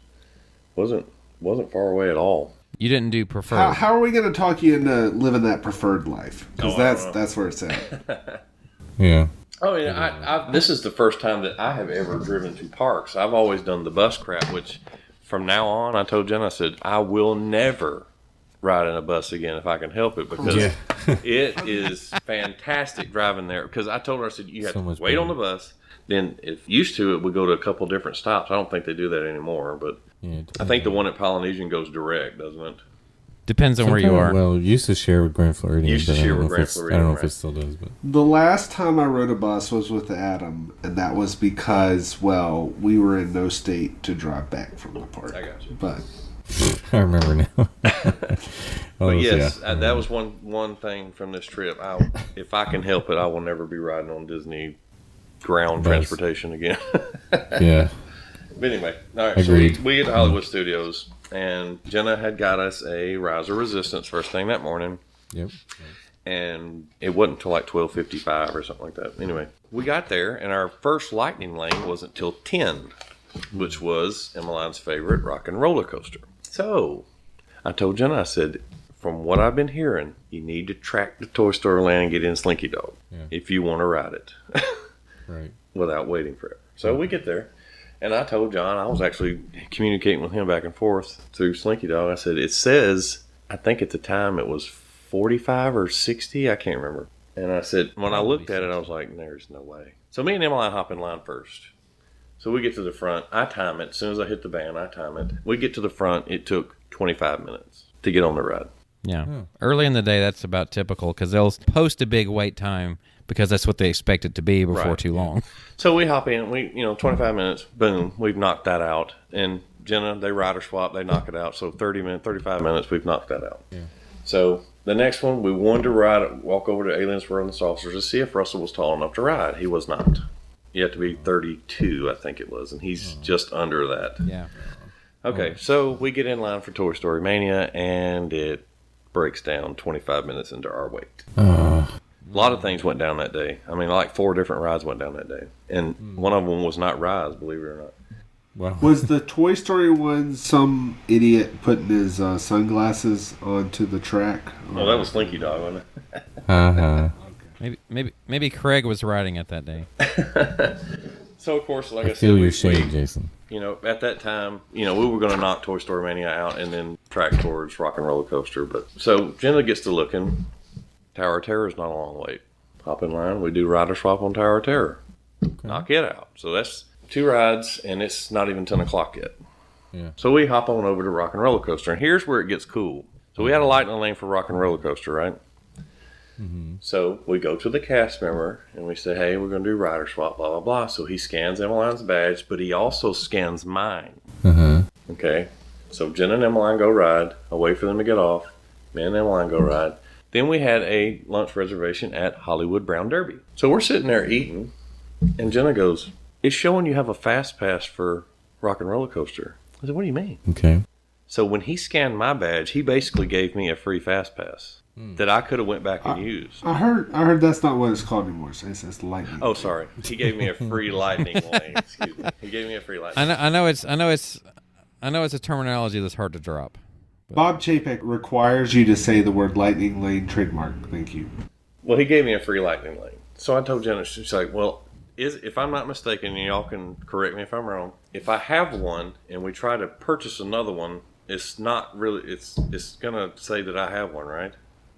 Wasn't far away at all. You didn't do preferred. How are we going to talk you into living that preferred life? Because that's where it's at. Yeah. Oh, yeah. This is the first time that I have ever driven to parks. I've always done the bus crap, which from now on, I told Jen, I said, I will never ride in a bus again if I can help it, because it is fantastic driving there. Because I told her, I said, you have to wait on the bus. Then if used to it, we go to a couple different stops. I don't think they do that anymore, but I think the one at Polynesian goes direct, doesn't it? Depends on where you are. Well, used to share with Grand Floridian. I don't know if it still does. But the last time I rode a bus was with Adam, and that was because, we were in no state to drive back from the park. I got you. But I remember now. But yes, that was one thing from this trip. If I can help it, I will never be riding on Disney ground transportation again. Yeah. But anyway, all right. Agreed. So we get to Hollywood Studios, and Jenna had got us a riser resistance first thing that morning. Yep. And it wasn't until like 12:55 or something like that. Anyway, we got there, and our first lightning lane wasn't till 10, which was Emmeline's favorite rock and roller coaster. So I told Jenna, I said, from what I've been hearing, you need to track the Toy Story Land and get in Slinky Dog if you want to ride it. Right. Without waiting forever. So we get there, and I told John, I was actually communicating with him back and forth through Slinky Dog. I said, it says, I think at the time it was 45 or 60, I can't remember. And I said, when I looked at it, I was like, there's no way. So me and Emmeline hop in line first. So we get to the front. I time it. As soon as I hit the band, I time it. We get to the front. It took 25 minutes to get on the ride. Yeah. Early in the day, that's about typical because they'll post a big wait time because that's what they expect it to be before too long. So we hop in. 25 minutes, boom, we've knocked that out. And Jenna, they rider swap, they knock it out. So 35 minutes, we've knocked that out. Yeah. So the next one, we wanted to walk over to Aliens, World and Saucers to see if Russell was tall enough to ride. He was not. You have to be 32, I think it was, and he's just under that. Yeah. Okay, so we get in line for Toy Story Mania, and it breaks down 25 minutes into our wait. A lot of things went down that day. I mean, like 4 different rides went down that day. And one of them was not rides, believe it or not. Wow. Was the Toy Story one some idiot putting his sunglasses onto the track? Oh, that was Slinky Dog, wasn't it? Maybe Craig was riding it that day. So, of course, like I said, feel your shade, Jason. At that time, we were going to knock Toy Story Mania out and then track towards Rock and Roller Coaster. But so Jenna gets to looking. Tower of Terror is not a long wait. Hop in line. We do rider swap on Tower of Terror. Okay. Knock it out. So that's 2 rides, and it's not even 10 o'clock yet. Yeah. So we hop on over to Rock and Roller Coaster, and here's where it gets cool. So we had a lightning lane for Rock and Roller Coaster, right? Mm-hmm. So we go to the cast member, and we say, hey, we're going to do rider swap, blah, blah, blah. So he scans Emmeline's badge, but he also scans mine. Mm-hmm. Okay. So Jen and Emmeline go ride. I wait for them to get off. Me and Emmeline go ride. Then we had a lunch reservation at Hollywood Brown Derby. So we're sitting there eating, and Jenna goes, it's showing you have a fast pass for Rock and Roller Coaster. I said, what do you mean? Okay. So when he scanned my badge, he basically gave me a free fast pass that I could have went back and used. I heard that's not what it's called anymore. It's lightning. Oh, sorry. He gave me a free lightning lane. Excuse me. He gave me a free lightning. I know it's a terminology that's hard to drop. But. Bob Chapek requires you to say the word lightning lane trademark. Thank you. Well, he gave me a free lightning lane. So I told Jenna, she's like, well, if I'm not mistaken, and y'all can correct me if I'm wrong, if I have one and we try to purchase another one, it's not really, it's going to say that I have one, right?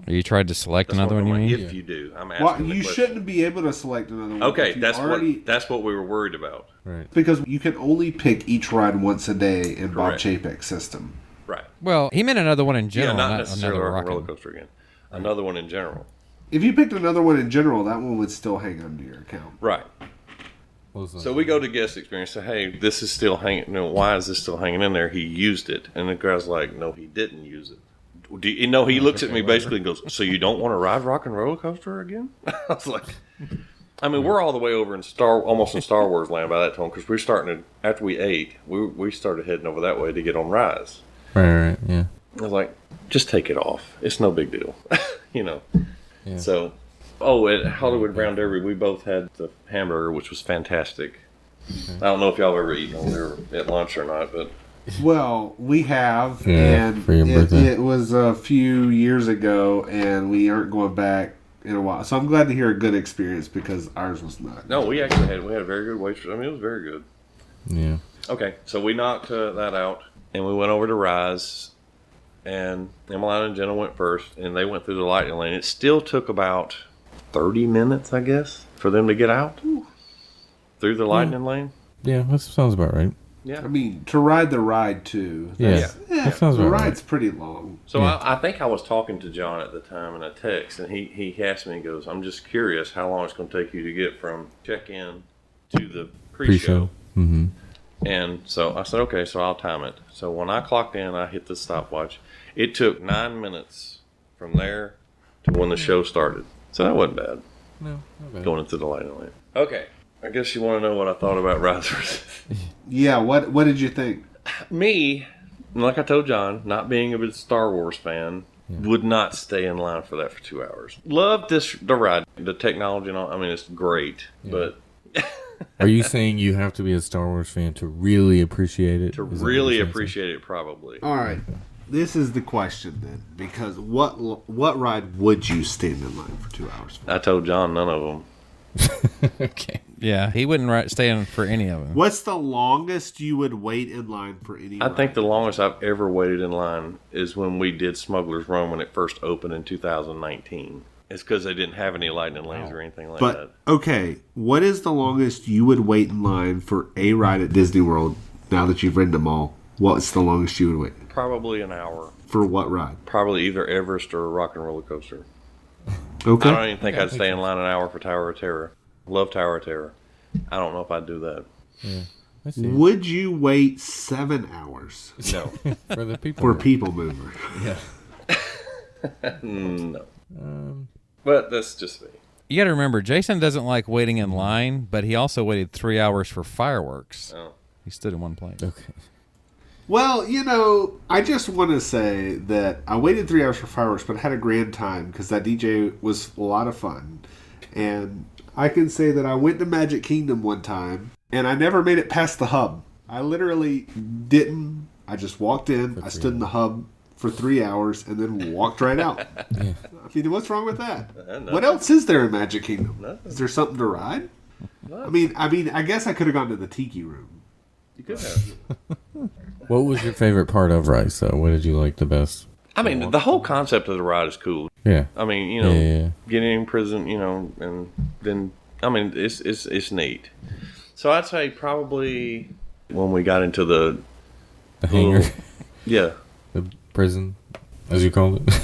You tried to select another one, you mean? If you do. I'm asking Well, you shouldn't be able to select another one. Okay, that's what we were worried about. Right. Because you can only pick each ride once a day in Bob Chapek's system. Right. Well, he meant another one in general, not necessarily another roller coaster again. Another one in general. If you picked another one in general, that one would still hang under your account. Right. So we go to guest experience. Say, hey, this is still hanging. Why is this still hanging in there? He used it, and the guy's like, no, he didn't use it. He looks at me basically and goes, so you don't want to ride Rock and Roller Coaster again? I was like, I mean, we're all the way over in almost in Star Wars land by that time because we're starting to, after we ate, we started heading over that way to get on Rise. Right, yeah. I was like, just take it off. It's no big deal, Yeah. So, at Hollywood Brown Derby, we both had the hamburger, which was fantastic. Okay. I don't know if y'all have ever eaten over there at lunch or not, but... Well, we have, and it was a few years ago, and we aren't going back in a while. So I'm glad to hear a good experience because ours was not. No, we actually had a very good waitress. I mean, it was very good. Yeah. Okay, so we knocked that out, and we went over to Rise, and Emmeline and Jenna went first, and they went through the lightning lane. It still took about 30 minutes, I guess, for them to get out through the lightning lane. Yeah, that sounds about right. Yeah. I mean, to ride the ride, too. That sounds the about ride's pretty long. So I think I was talking to John at the time in a text, and he asked me, he goes, I'm just curious how long it's going to take you to get from check-in to the pre-show. Mm-hmm. And so I said, okay, so I'll time it. So when I clocked in, I hit the stopwatch. It took 9 minutes from there to when the show started. So that wasn't bad. No, not bad. Going into the lightning lane. Okay. I guess you want to know what I thought about Rise. Yeah, what did you think? Me, like I told John, not being a big Star Wars fan, would not stay in line for that for 2 hours. Loved the ride, the technology and all. I mean, it's great, but... Are you saying you have to be a Star Wars fan to really appreciate it? To really appreciate it, probably. All right. This is the question then, because what ride would you stand in line for 2 hours for? I told John none of them. Okay. Yeah, he wouldn't stay in for any of them. What's the longest you would wait in line for any I ride? think the longest I've ever waited in line is when we did Smuggler's Run when it first opened in 2019. It's because they didn't have any lightning lanes or anything like that. Okay, what is the longest you would wait in line for a ride at Disney World now that you've ridden them all? What's the longest you would wait? Probably an hour. For what ride? Probably either Everest or Rock and Roller Coaster. Okay. I don't even think I'd stay in line an hour for Tower of Terror. Love Tower of Terror. I don't know if I'd do that. Yeah. I see. Would you wait 7 hours No. For the people. for People Mover? Yeah. No. But that's just me. You got to remember, Jason doesn't like waiting in line, but he also waited 3 hours for fireworks. Oh. He stood in one place. Okay. Well, I just want to say that I waited 3 hours for fireworks, but I had a grand time because that DJ was a lot of fun. And I can say that I went to Magic Kingdom one time, and I never made it past the hub. I literally didn't. I just walked in, I stood in the hub for 3 hours, and then walked right out. Yeah. I mean, what's wrong with that? Nothing. What else is there in Magic Kingdom? Nothing. Is there something to ride? I mean, I guess I could have gone to the Tiki Room. You could have. What was your favorite part of Rice, though? What did you like the best? I mean, the whole concept of the ride is cool. Yeah. I mean, Yeah. getting in prison, and then, I mean, it's neat. So I'd say probably when we got into the hangar. Yeah. The prison, as you called it.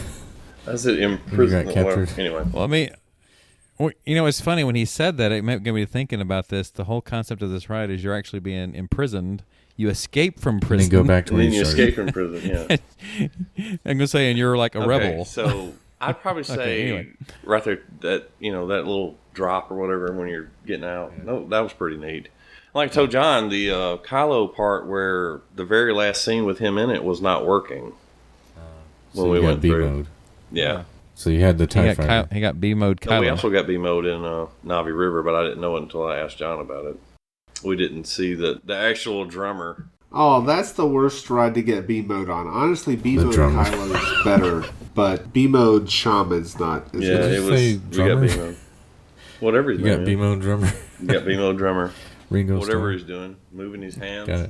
That's it, in prison. got captured. Anyway. Well, it's funny when he said that, it got me thinking about this. The whole concept of this ride is you're actually being imprisoned. You escape from prison. And then go back to And where then you started. escape from prison, yeah. I'm going to say, and you're like a rebel. So I'd probably say anyway. right there that that little drop or whatever when you're getting out. No, that was pretty neat. Like I told John, the Kylo part where the very last scene with him in it was not working So when we you got went B through. mode. Yeah. So you had the TIE Fighter. He got B mode No, we Kylo. also got B mode in Navi River, but I didn't know it until I asked John about it. We didn't see the actual drummer. Oh, that's the worst ride to get B mode on. Honestly, B mode drummer. Kylo is better, but B mode Shaman's not. As Yeah, good. you it was. say We got drummer? B mode. Whatever he's You doing. got B mode drummer. You got B mode drummer. Ringo Whatever Starr. he's doing, moving his hands. Got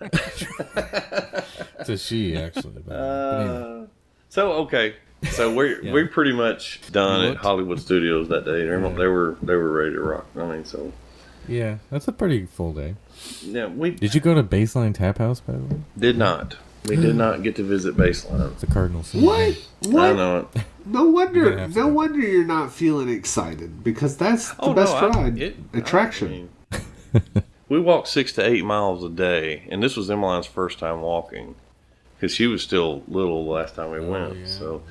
it. It's a she, actually. But anyway. So okay, so we're pretty much done at Hollywood Studios that day. They were ready to rock. I mean, so Yeah, that's a pretty full day. yeah, we Did you go to Baseline Tap House, by the way? did not. We did not get to visit Baseline. It's a Cardinal City. What? I What? know it. No You're wonder. gonna have to No go. wonder you're not feeling excited because that's the Oh, best no, ride attraction. I mean, we walked 6 to 8 miles a day, and this was Emmeline's first time walking because she was still little the last time we went. yeah. So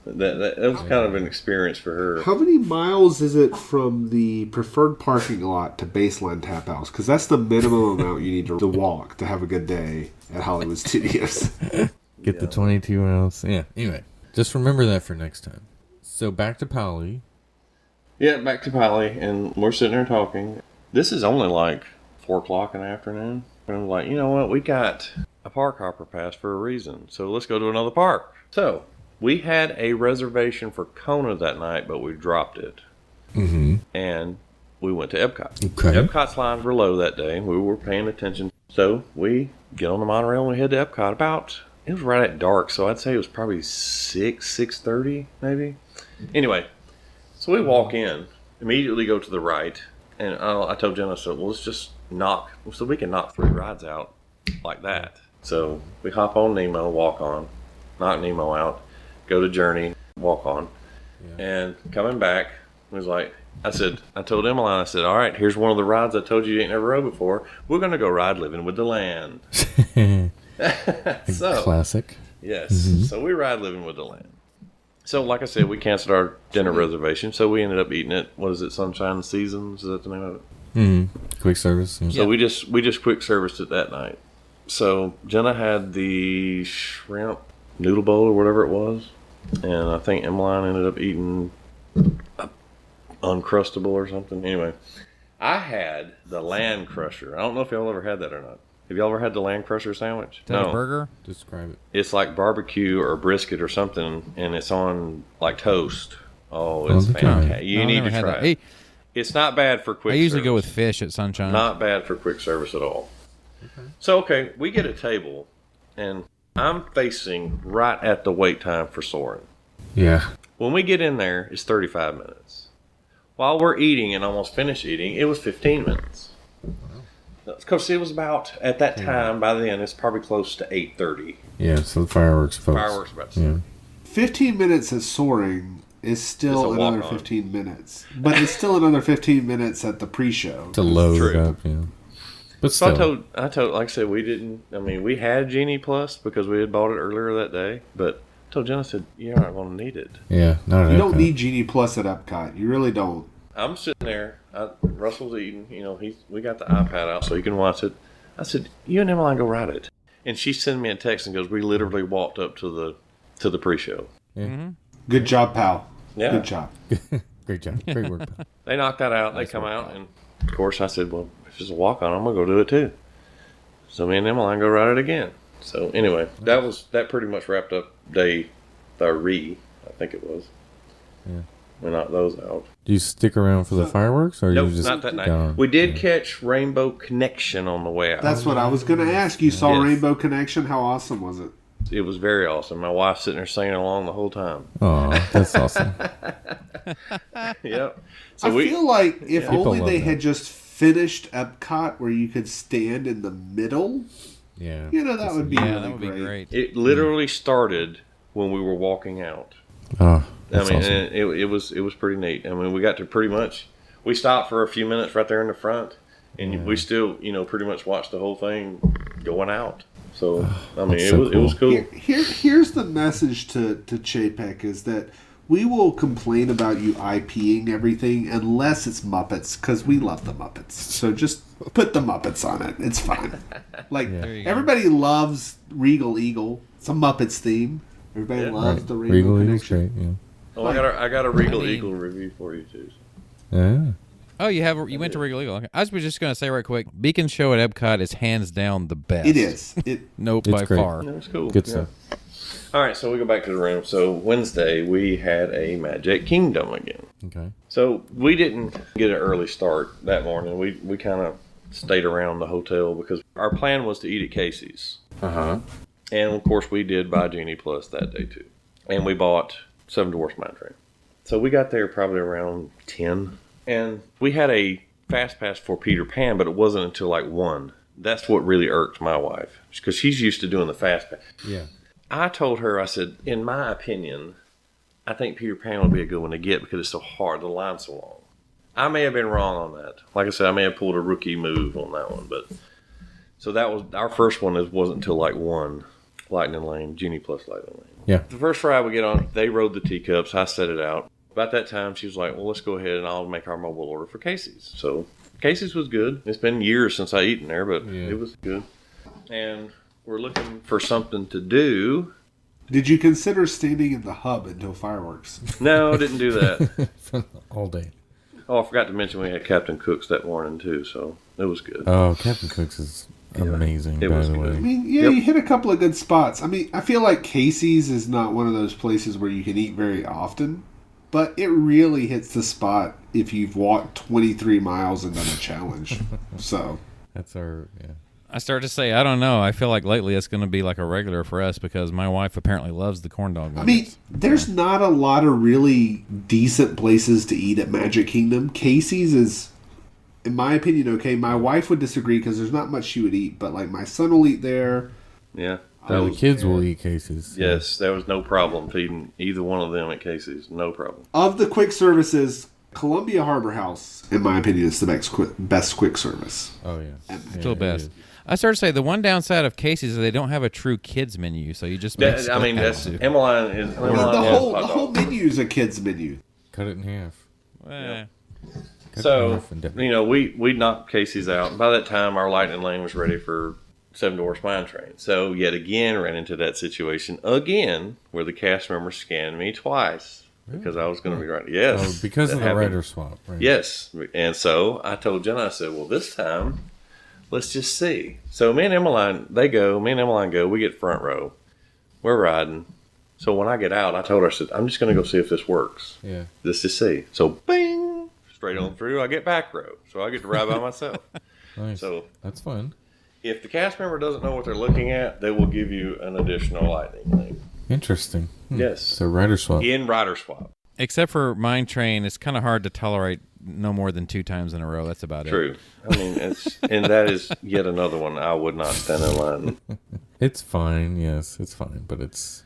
that was kind of an experience for her. How many miles is it from the preferred parking lot to Baseline Tap House? Because that's the minimum amount you need to walk to have a good day at Hollywood Studios. Get the 22 ounce. Yeah, anyway. Just remember that for next time. So back to Polly. Yeah, back to Polly, and we're sitting there talking. This is only like 4 o'clock in the afternoon. And I'm like, you know what? We got a park hopper pass for a reason. So let's go to another park. So we had a reservation for Kona that night, but we dropped it. Mm-hmm. And we went to Epcot. Okay. Epcot's lines were low that day. We were paying attention. So we get on the monorail and we head to Epcot. It was right at dark, so I'd say it was probably 6:30 maybe. Anyway, so we walk in, immediately go to the right, and I told Jenna, so well, let's just knock, so we can knock 3 rides out like that. So we hop on Nemo, walk on, knock Nemo out, go to Journey, walk on, and coming back, was like, I told Emmeline, I said, all right, here's one of the rides I told you ain't never rode before. We're going to go ride Living with the Land. So, Classic. yes. So we ride Living with the Land. So, like I said, we canceled our dinner reservation, so we ended up eating it. What is it, Sunshine Seasons? Is that the name of it? Mm-hmm. Quick service. Yeah. So we just quick serviced it that night. So Jenna had the shrimp noodle bowl or whatever it was, and I think Emmeline ended up eating Uncrustable or something. Anyway, I had the Land Crusher. I don't know if y'all ever had that or not. Have y'all ever had the Land Crusher sandwich? Is that a burger? Describe it. It's like barbecue or brisket or something, and it's on like toast. Oh, it's the time. fantastic. You No, I've need never to had try that. it. It's not bad for quick I usually service. go with fish at Sunshine. Not bad for quick service at all. So, okay, we get a table, and I'm facing right at the wait time for Soarin'. Yeah. When we get in there, it's 35 minutes. While we're eating and almost finished eating, it was 15 minutes. Because it was about, at that time, by then, it's probably close to 8:30. Yeah, so the fireworks, folks. Fireworks about to start. 15 minutes at Soaring is still It's a another walk-on. 15 minutes. But it's still another 15 minutes at the pre-show. To load True. it up, yeah. But So still. I told, like I said, we had Genie Plus because we had bought it earlier that day, but I told Jen, I said, you're not going to need it. Yeah, not at You don't Epcot. need Genie Plus at Epcot. You really don't. I'm sitting there, Russell's eating, we got the iPad out so he can watch it. I said, you and Emmeline go ride it. And she sent me a text and goes, we literally walked up to the pre-show. Yeah. Good job, pal. Yeah. Good job. Great job. Great work. pal. They knocked that out. They come out, and of course I said, well, if it's a walk-on, I'm going to go do it too. So me and Emmeline go ride it again. So anyway, that pretty much wrapped up day 3, I think it was. Yeah. We knocked those out. Do you stick around for the fireworks, or Nope, you just not that night. gone? We did catch Rainbow Connection on the way out. That's what I was going to ask. You saw Yes. Rainbow Connection. How awesome was it? It was very awesome. My wife's sitting there singing along the whole time. Oh, that's awesome. Yep. I feel like if People only love they that. had just finished Epcot where you could stand in the middle, Yeah. that would be Yeah, really that would be great. It literally started when we were walking out. Oh, I that's mean, awesome. and it was pretty neat. I mean, we got to pretty much, we stopped for a few minutes right there in the front, and we still, pretty much watched the whole thing going out. So, I mean, That's it so was cool. Here's the message to Chapek is that we will complain about you IPing everything unless it's Muppets, because we love the Muppets. So just put the Muppets on it. It's fine. Like, you go. everybody loves Regal Eagle. It's a Muppets theme. Everybody Yeah. loves Right. the Rainbow Regal Eagle's Connection. great, yeah. Oh, I got a Regal Eagle review for you too. Yeah. Oh, you went to Regal Eagle. Okay. I was just going to say right quick, Beacon Show at Epcot is hands down the best. It is. Nope, It's by great. far. That was cool. Good Yeah. stuff. All right, so we go back to the room. So Wednesday we had a Magic Kingdom again. Okay. So we didn't get an early start that morning. We kind of stayed around the hotel because our plan was to eat at Casey's. Uh-huh. And of course we did buy Genie Plus that day too. And we bought Seven Dwarfs Mine Train. So we got there probably around 10. And we had a fast pass for Peter Pan, but it wasn't until like 1. That's what really irked my wife because she's used to doing the fast pass. Yeah. I told her, I said, in my opinion, I think Peter Pan would be a good one to get because it's so hard. The line's so long. I may have been wrong on that. Like I said, I may have pulled a rookie move on that one. But so that was our first one. Wasn't until like 1 Lightning Lane, Genie Plus Lightning Lane. Yeah. The first ride we get on, they rode the teacups. I set it out. About that time, she was like, well, let's go ahead and I'll make our mobile order for Casey's. So Casey's was good. It's been years since I eaten there, but it was good. And we're looking for something to do. Did you consider standing in the hub until fireworks? No, didn't do that. All day. Oh, I forgot to mention we had Captain Cook's that morning too, so it was good. Oh, Captain Cook's is amazing, It by was the good. I way. mean, yeah, Yep. you hit a couple of good spots. I mean, I feel like Casey's is not one of those places where you can eat very often, but it really hits the spot if you've walked 23 miles and done a challenge. So, That's our, yeah. I start to say, I don't know. I feel like lately it's going to be like a regular for us because my wife apparently loves the corn dog. I mean, nuggets. there's not a lot of really decent places to eat at Magic Kingdom. Casey's is, in my opinion, okay. My wife would disagree because there's not much she would eat, but like my son will eat there. Yeah. The kids will eat Casey's. Yes, there was no problem feeding either one of them at Casey's. No problem. Of the quick services, Columbia Harbor House, in my opinion, is the best quick service. Oh, yeah. Still it best. is. I started to say the one downside of Casey's is they don't have a true kids menu, so you just make I mean, split that's packs. Emmeline is. I mean, Emmeline the has whole hot the whole dogs. menu is a kid's menu. Cut it in half. Eh. Cut it in So, half and dip it. we knocked Casey's out. By that time, our Lightning Lane was ready for Seven Dwarfs Mine Train. So, yet again, ran into that situation again where the cast member scanned me twice because I was going to be right. Yes. Oh, because that of the happened. rider swap, right? Yes. And so, I told Jenna, I said, well, this time, let's just see. So, me and Emmeline go. We get front row. We're riding. So, when I get out, I told her, I said, I'm just going to go see if this works. Yeah. Let's just see. So, bing, straight on through. I get back row, so I get to ride by myself. Nice. So, That's fun. if the cast member doesn't know what they're looking at, they will give you an additional lightning lane. Interesting. Yes, So rider swap. in rider swap. Except for Mine Train, it's kind of hard to tolerate no more than 2 times in a row. That's about True. I mean, and that is yet another one I would not stand in line. It's fine. Yes, it's fine. But it's,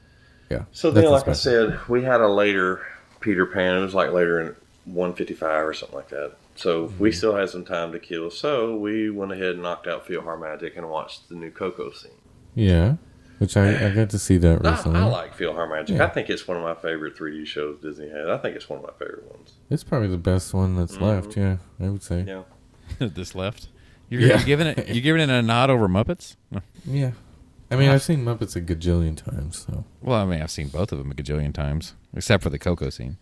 yeah. So then, Nothing like I special. said, we had a later Peter Pan. It was like later in 1:55 or something like that. So we still had some time to kill. So we went ahead and knocked out PhilharMagic and watched the new Coco scene. Yeah. Which I got to see that recently. I like PhilharMagic. Yeah. I think it's one of my favorite 3D shows Disney has. I think it's one of my favorite ones. It's probably the best one that's left. Yeah, I would say. Yeah. This left. Yeah. You're giving it a nod over Muppets? No. Yeah. I mean, I've seen Muppets a gajillion times, so. Well, I mean, I've seen both of them a gajillion times, except for the Coco scene.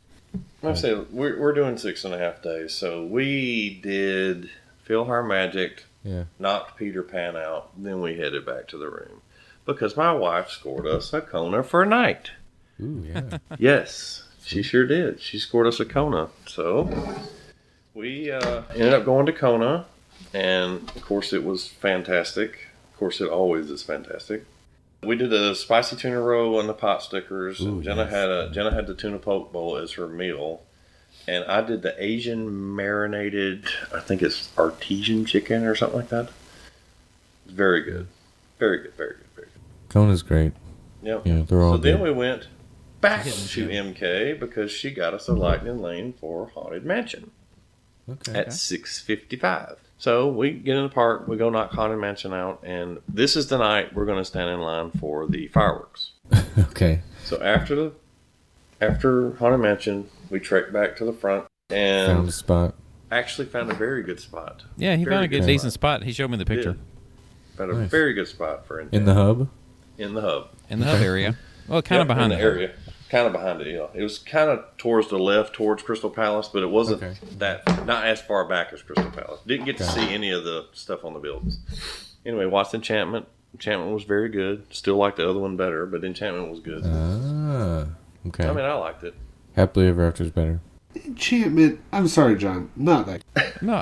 I say we're doing 6.5 days. So we did PhilharMagic, Yeah. knocked Peter Pan out, then we headed back to the room because my wife scored us a Kona for a night. Ooh, yeah. Yes, she sure did. She scored us a Kona. So we ended up going to Kona, and of course it was fantastic. Of course, it always is fantastic. We did a spicy tuna roll and the pot stickers. Ooh, And Jenna yes. had the tuna poke bowl as her meal, and I did the Asian marinated. I think it's artesian chicken or something like that. Very good, very good, very good, very good. Kona's great. Yep. Yeah, they're all So then good. we went back to MK because she got us a lightning lane for Haunted Mansion Okay. at 6:55. So we get in the park, we go knock Haunted Mansion out, and this is the night we're going to stand in line for the fireworks. Okay. So after Haunted Mansion, we trekked back to the front and Found a spot. actually found a very good spot. Yeah, he Very found a good, good decent spot. He showed me the picture. Found a Nice. very good spot for In the hub? in the hub. In the hub area. Well, kind of Yep, behind in the the area. Kind of behind it, yeah. It was kind of towards the left, towards Crystal Palace, but it wasn't Okay. not as far back as Crystal Palace. Didn't get to Got see any of the stuff on the buildings. Anyway, watched Enchantment. Enchantment was very good. Still like the other one better, but Enchantment was good. Ah. Okay. I mean, I liked it. Happily Ever After is better. Enchantment. I'm sorry, John. Not that. No,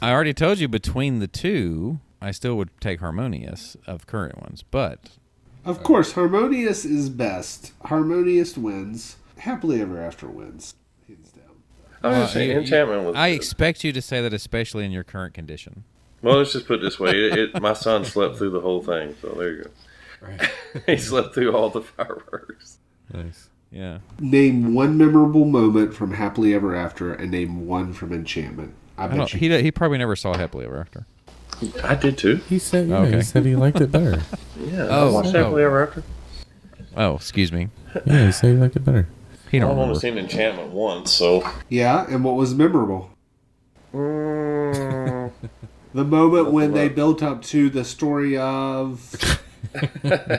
I already told you between the two, I still would take Harmonious of current ones, but Of course, Harmonious is best. Harmonious wins. Happily Ever After wins. Hands down. I was just saying, Enchantment was I good. expect you to say that, especially in your current condition. Well, let's just put it this way. My son slept through the whole thing, so there you go. Right. He slept through all the fireworks. Nice. Yeah. Name one memorable moment from Happily Ever After and name one from Enchantment. I I bet don't, you. he probably never saw Happily Ever After. I did too. He said, yeah, Okay. he said he liked it better. Yeah, Oh, I watched Happily Ever After. Oh, excuse me. Yeah, he said he liked it better. He don't I've only remember. seen Enchantment once, so. Yeah, and what was memorable? Mm, The moment when they about- built up to the story of.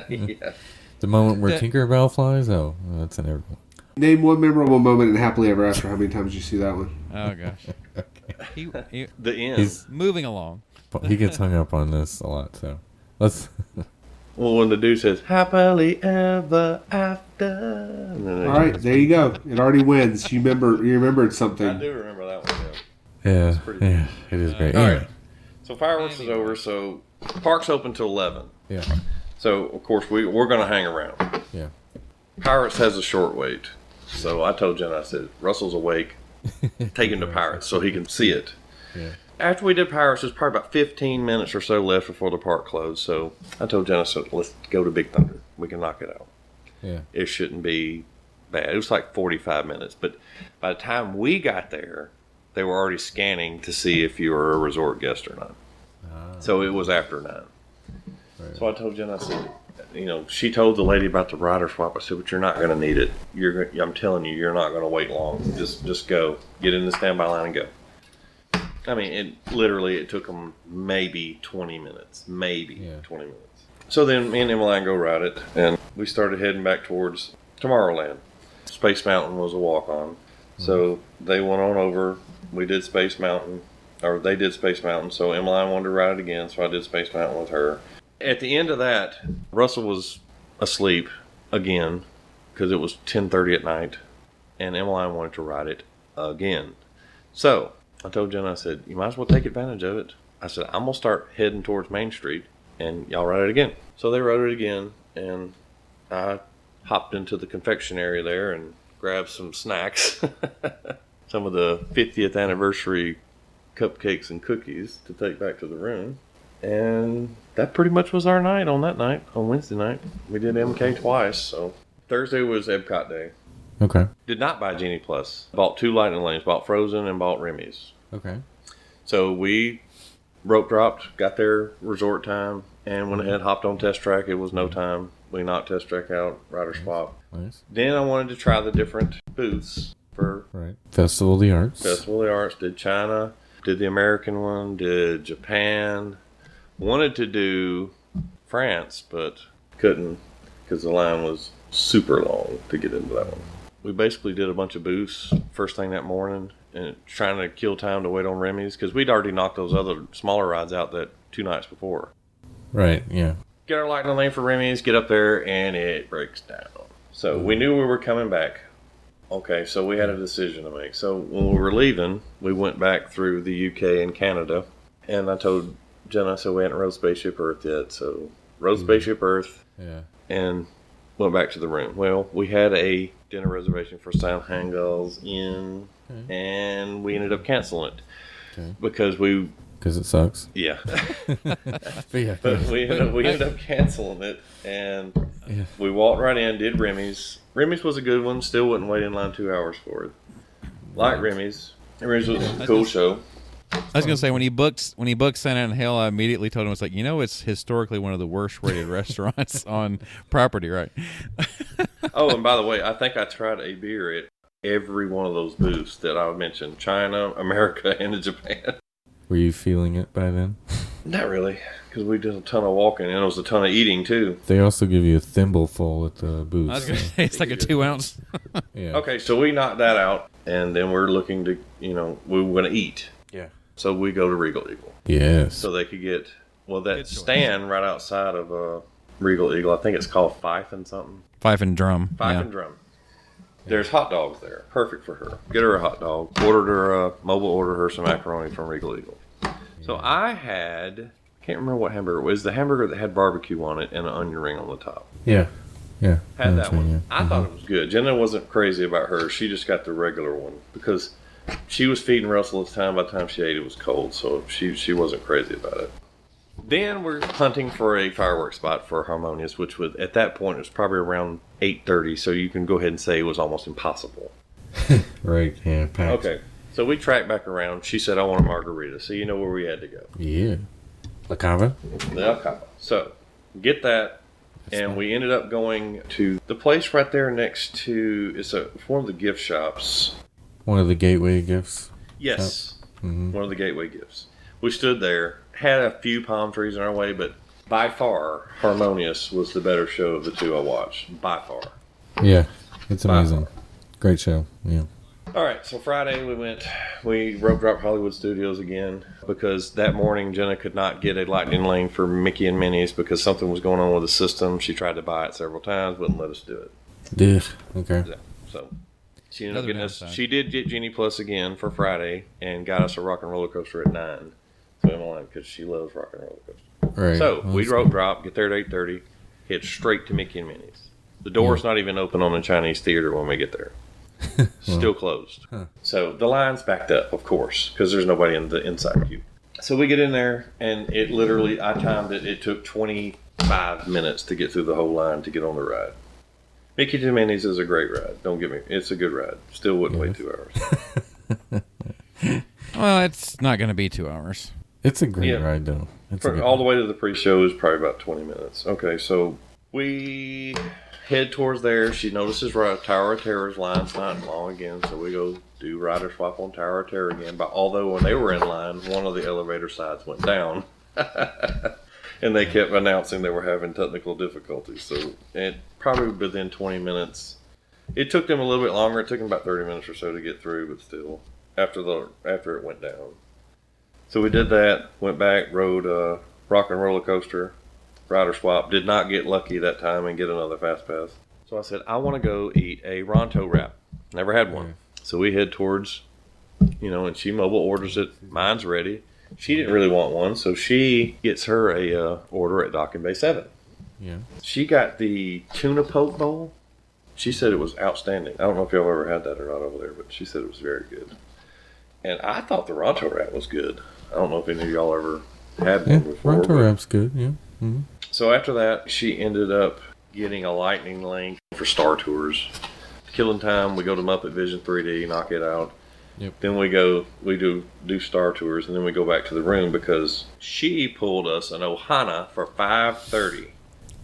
yeah. The moment where That- Tinkerbell flies? Oh, that's an everyone. Name one memorable moment in Happily Ever After. How many times did you see that one? Oh gosh. He The end. He's, moving along. he gets hung up on this a lot, so let's. Well, when the dude says "happily ever after," and then All right, there you go. It already wins. You remembered I something. do remember that one. Yeah, pretty yeah, it is great. All Anyway, right. So fireworks is over. So park's open till 11. yeah, So of course we're gonna hang around. yeah. Pirates has a short wait. So I told Jen, I said, Russell's awake. Take him to Pirates so he can see it. Yeah. After we did Pirates, there's probably about 15 minutes or so left before the park closed. So I told Jenna, so let's go to Big Thunder. We can knock it out. Yeah. It shouldn't be bad. It was like 45 minutes. But by the time we got there, they were already scanning to see if you were a resort guest or not. So it was after 9. Right. So I told Jen, I said, she told the lady about the rider swap. I said, but you're not going to need it. I'm telling you, you're not going to wait long. Just go. Get in the standby line and go. I mean, it took them maybe 20 minutes. Maybe Yeah. 20 minutes. So then me and Emmeline go ride it, and we started heading back towards Tomorrowland. Space Mountain was a walk-on. So they went on over. We did Space Mountain, or they did Space Mountain. So Emmeline wanted to ride it again, so I did Space Mountain with her. At the end of that, Russell was asleep again because it was 10:30 at night, and Emmeline wanted to ride it again. So I told Jen, I said, you might as well take advantage of it. I said, I'm going to start heading towards Main Street, and y'all ride it again. So they rode it again, and I hopped into the confectionery there and grabbed some snacks. some of the 50th anniversary cupcakes and cookies to take back to the room. And that pretty much was our night on Wednesday night. We did MK twice, so Thursday was Epcot Day. Okay. Did not buy Genie Plus. Bought 2 Lightning Lanes, bought Frozen and bought Remy's. Okay. So we rope dropped, got there resort time, and went ahead, hopped on Test Track. It was no time. We knocked Test Track out, rider swap. Nice. Then I wanted to try the different booths for Festival of the Arts. Festival of the Arts. Did China, did the American one, did Japan. Wanted to do France, but couldn't because the line was super long to get into that one. We basically did a bunch of booths first thing that morning and trying to kill time to wait on Remy's because we'd already knocked those other smaller rides out that 2 nights before. Right, yeah. Get our Lightning Lane for Remy's, get up there, and it breaks down. So we knew we were coming back. Okay, so we had a decision to make. So when we were leaving, we went back through the UK and Canada, and I told Jenna, so we hadn't rode Spaceship Earth yet, so rode Spaceship Earth, and went back to the room. Well, we had a dinner reservation for Sound Hangul's Inn, and we ended up canceling it because it sucks. Yeah. But But we ended up canceling it, and we walked right in, did Remy's. Remy's was a good one. Still wouldn't wait in line 2 hours for it. Like Remy's. Remy's was a cool show. I was gonna say when he booked Santa and Hill, I immediately told him it's like it's historically one of the worst rated restaurants on property, right? Oh, and by the way, I think I tried a beer at every one of those booths that I mentioned: China, America, and Japan. Were you feeling it by then? Not really, because we did a ton of walking and it was a ton of eating too. They also give you a thimbleful at the booth. I was gonna say it's like a 2 ounce. Yeah. Okay, so we knocked that out, and then we're looking to, we were going to eat. Yeah. So we go to Regal Eagle. Yes. So they could get, that stand right outside of Regal Eagle, I think it's called Fife and something. Fife and Drum. Fife and Drum. There's hot dogs there. Perfect for her. Get her a hot dog. Ordered her some macaroni from Regal Eagle. So I can't remember what hamburger it was. The hamburger that had barbecue on it and an onion ring on the top. Yeah. Yeah. Had that one. I thought it was good. Jenna wasn't crazy about hers. She just got the regular one because she was feeding Russell at the time. By the time she ate, it was cold, so she wasn't crazy about it. Then we're hunting for a fireworks spot for Harmonious, which was at that point it was probably around 8:30. So you can go ahead and say it was almost impossible. Right. Yeah. Packed. Okay. So we tracked back around. She said, "I want a margarita." So you know where we had to go. Yeah. La Cava? The El Cabo. So get that. And we ended up going to the place right there next to, it's one of the gift shops. One of the gateway gifts? Yes. Mm-hmm. One of the gateway gifts. We stood there, had a few palm trees in our way, but by far, Harmonious was the better show of the two I watched. By far. Yeah. It's amazing. Great show. Yeah. All right, so Friday we rope dropped Hollywood Studios again because that morning Jenna could not get a Lightning Lane for Mickey and Minnie's because something was going on with the system. She tried to buy it several times, wouldn't let us do it. Okay. Yeah, so she ended up getting us. She did get Genie Plus again for Friday and got us a Rock and Roller Coaster at 9. So I'm like, because she loves Rock and Roller Coaster. Right. So we rope drop, get there at 8:30, hit straight to Mickey and Minnie's. The door's not even open on the Chinese theater when we get there. Still closed. So the line's backed up, of course, because there's nobody in the inside queue. So we get in there, and it literally, I timed it, it took 25 minutes to get through the whole line to get on the ride. Mickey to Minnie's is a great ride. Don't get me, it's a good ride. Still wouldn't wait 2 hours. Well, it's not going to be 2 hours. It's a great ride, though. All the way to the pre-show is probably about 20 minutes. Okay, so we head towards there. She notices Tower of Terror's line's not long again, so we go do rider swap on Tower of Terror again. But although when they were in line, one of the elevator sides went down, and they kept announcing they were having technical difficulties. So it probably within 20 minutes. It took them a little bit longer. It took them about 30 minutes or so to get through, but still, after it went down. So we did that. Went back, rode Rock and Roller Coaster. Rider swap. Did not get lucky that time and get another fast pass. So I said, I want to go eat a Ronto wrap. Never had one. So we head towards, and she mobile orders it. Mine's ready. She didn't really want one, so she gets her a order at Docking Bay 7. Yeah. She got the tuna poke bowl. She said it was outstanding. I don't know if y'all ever had that or not over there, but she said it was very good. And I thought the Ronto Wrap was good. I don't know if any of y'all ever had one before. Ronto Wrap's good, yeah. Mm-hmm. So after that, she ended up getting a lightning lane for Star Tours. Killing time, we go to Muppet Vision 3D, knock it out. Yep. Then we do Star Tours, and then we go back to the room because she pulled us an Ohana for $5.30.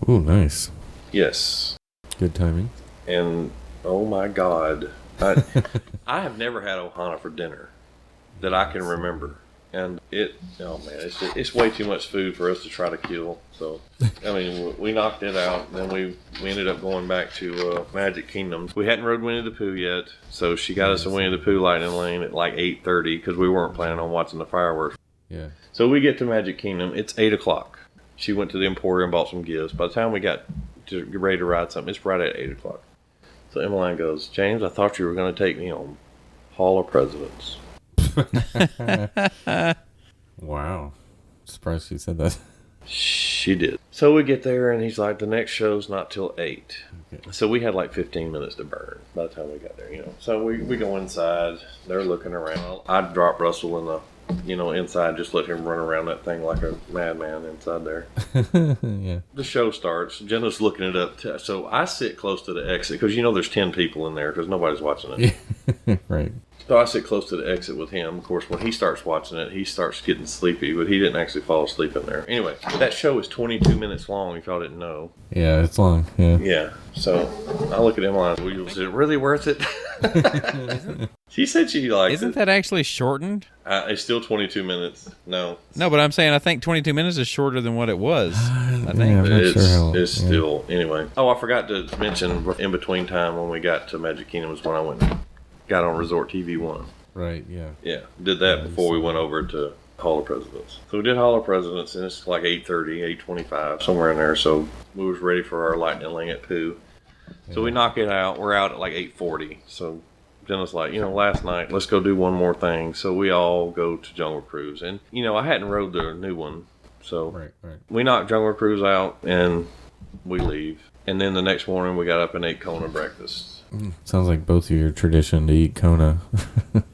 Oh, nice. Yes. Good timing. And oh my God, I have never had Ohana for dinner that I can remember. And it's way too much food for us to try to kill. So, I mean, we knocked it out. Then we ended up going back to Magic Kingdom. We hadn't rode Winnie the Pooh yet, so she got us a Winnie the Pooh lightning lane at like 8:30 because we weren't planning on watching the fireworks. Yeah. So we get to Magic Kingdom. It's 8 o'clock. She went to the Emporium, bought some gifts. By the time we got to get ready to ride something, it's right at 8 o'clock. So Emmeline goes, James, I thought you were going to take me on Hall of Presidents. Wow. Surprised she said that. She did. So we get there, and he's like, the next show's not till 8. Okay. So we had like 15 minutes to burn by the time we got there, So we go inside. They're looking around. I dropped Russell in the, inside, just let him run around that thing like a madman inside there. Yeah. The show starts. Jenna's looking it up. So I sit close to the exit because, there's 10 people in there because nobody's watching it. Yeah. Right. So I sit close to the exit with him. Of course, when he starts watching it, he starts getting sleepy, but he didn't actually fall asleep in there. Anyway, that show is 22 minutes long, if y'all didn't know. Yeah, it's long. Yeah. Yeah. So I look at him like, is it really worth it? She said she likes it. Isn't that actually shortened? It's still 22 minutes. No. No, but I'm saying I think 22 minutes is shorter than what it was. I think. Yeah, it's still, anyway. Oh, I forgot to mention in between time when we got to Magic Kingdom was when I went and got on Resort TV 1. Right, yeah. Yeah, did that before we went over to Hall of Presidents. So we did Hall of Presidents, and it's like 8:30, 8:25, somewhere in there. So we was ready for our lightning lane at Pooh. So we knock it out. We're out at like 8:40. So Jenna's like, last night, let's go do one more thing. So we all go to Jungle Cruise. And, I hadn't rode the new one. So right. We knocked Jungle Cruise out, and we leave. And then the next morning, we got up and ate Kona breakfast. Sounds like both of your tradition to eat Kona.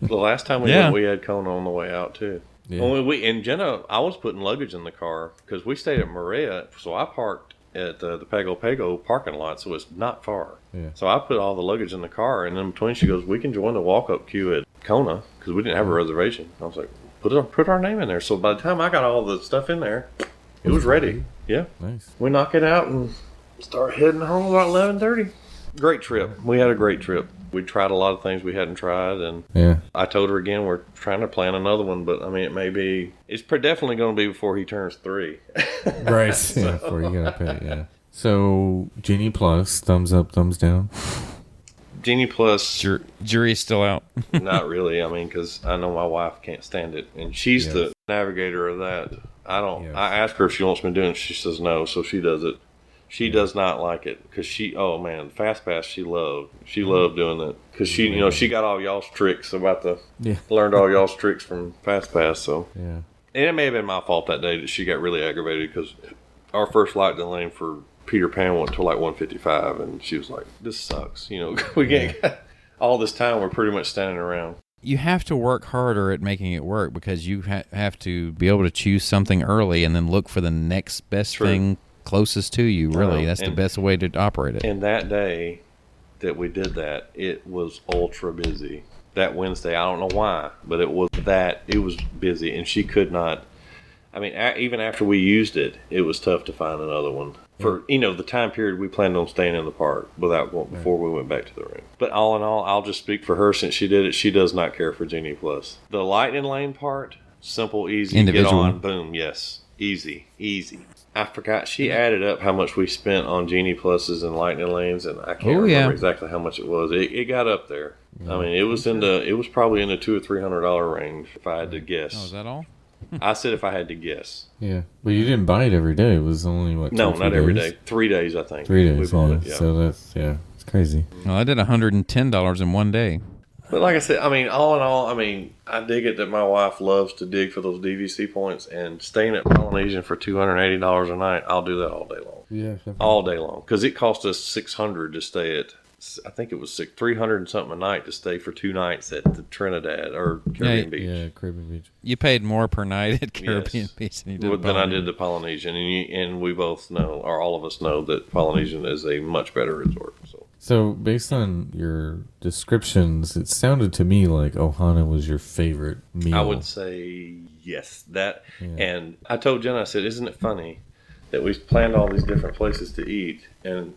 The last time we went, we had Kona on the way out, too. Yeah. And Jenna, I was putting luggage in the car because we stayed at Maria. So I parked at the Pago Pago parking lot, so it's not far. Yeah. So I put all the luggage in the car, and in between she goes, we can join the walk-up queue at Kona because we didn't have a reservation. I was like, put our name in there. So by the time I got all the stuff in there, it was ready. Yeah. Nice. We knock it out and start heading home about 11:30. Great trip. We had a great trip. We tried a lot of things we hadn't tried, and I told her again we're trying to plan another one, but it's definitely going to be before he turns 3. Right. So. Yeah, before you gotta pay. Yeah. So Genie Plus, thumbs up, thumbs down. Genie Plus, Jury's still out. not really. Because I know my wife can't stand it, and she's the navigator of that. I don't. Yes. I ask her if she wants me doing it. She says no, so she does it. She does not like it because Fast Pass she loved. She loved doing that because she got all y'all's tricks learned all y'all's tricks from Fast Pass. So and it may have been my fault that day that she got really aggravated because our first lightning lane for Peter Pan went to like 155 and she was like, "This sucks." We can't all this time we're pretty much standing around. You have to work harder at making it work because you have to be able to choose something early and then look for the next best thing closest to you, really. That's the best way to operate it. And that day that we did that, it was ultra busy. That Wednesday, I don't know why, but it was busy, and she could not. Even after we used it, it was tough to find another one. For, the time period we planned on staying in the park before we went back to the room. But all in all, I'll just speak for her since she did it. She does not care for Genie Plus. The lightning lane part, simple, easy, individual. Get on, boom, yes. Easy. I forgot. She added up how much we spent on Genie Pluses and lightning lanes, and I can't remember exactly how much it was. It got up there. Yeah. It was probably in the $200 or $300 range if I had to guess. Oh, is that all? I said if I had to guess. Yeah, but you didn't buy it every day. It was only No, not every day. 3 days, I think. 3 days. We bought it. Yeah. So that's it's crazy. Well, I did $110 in one day. But like I said, all in all, I dig it that my wife loves to dig for those DVC points, and staying at Polynesian for $280 a night, I'll do that all day long. Yeah, definitely. All day long, because it cost us $600 to stay at I think it was 300 and something a night to stay for 2 nights at the Trinidad or Caribbean Beach. Yeah, Caribbean Beach. You paid more per night at Caribbean Beach than you did than I did the Polynesian, and we both know, or all of us know, that Polynesian is a much better resort. So, based on your descriptions, it sounded to me like Ohana was your favorite meal. I would say yes. And I told Jenna, I said, isn't it funny that we planned all these different places to eat, and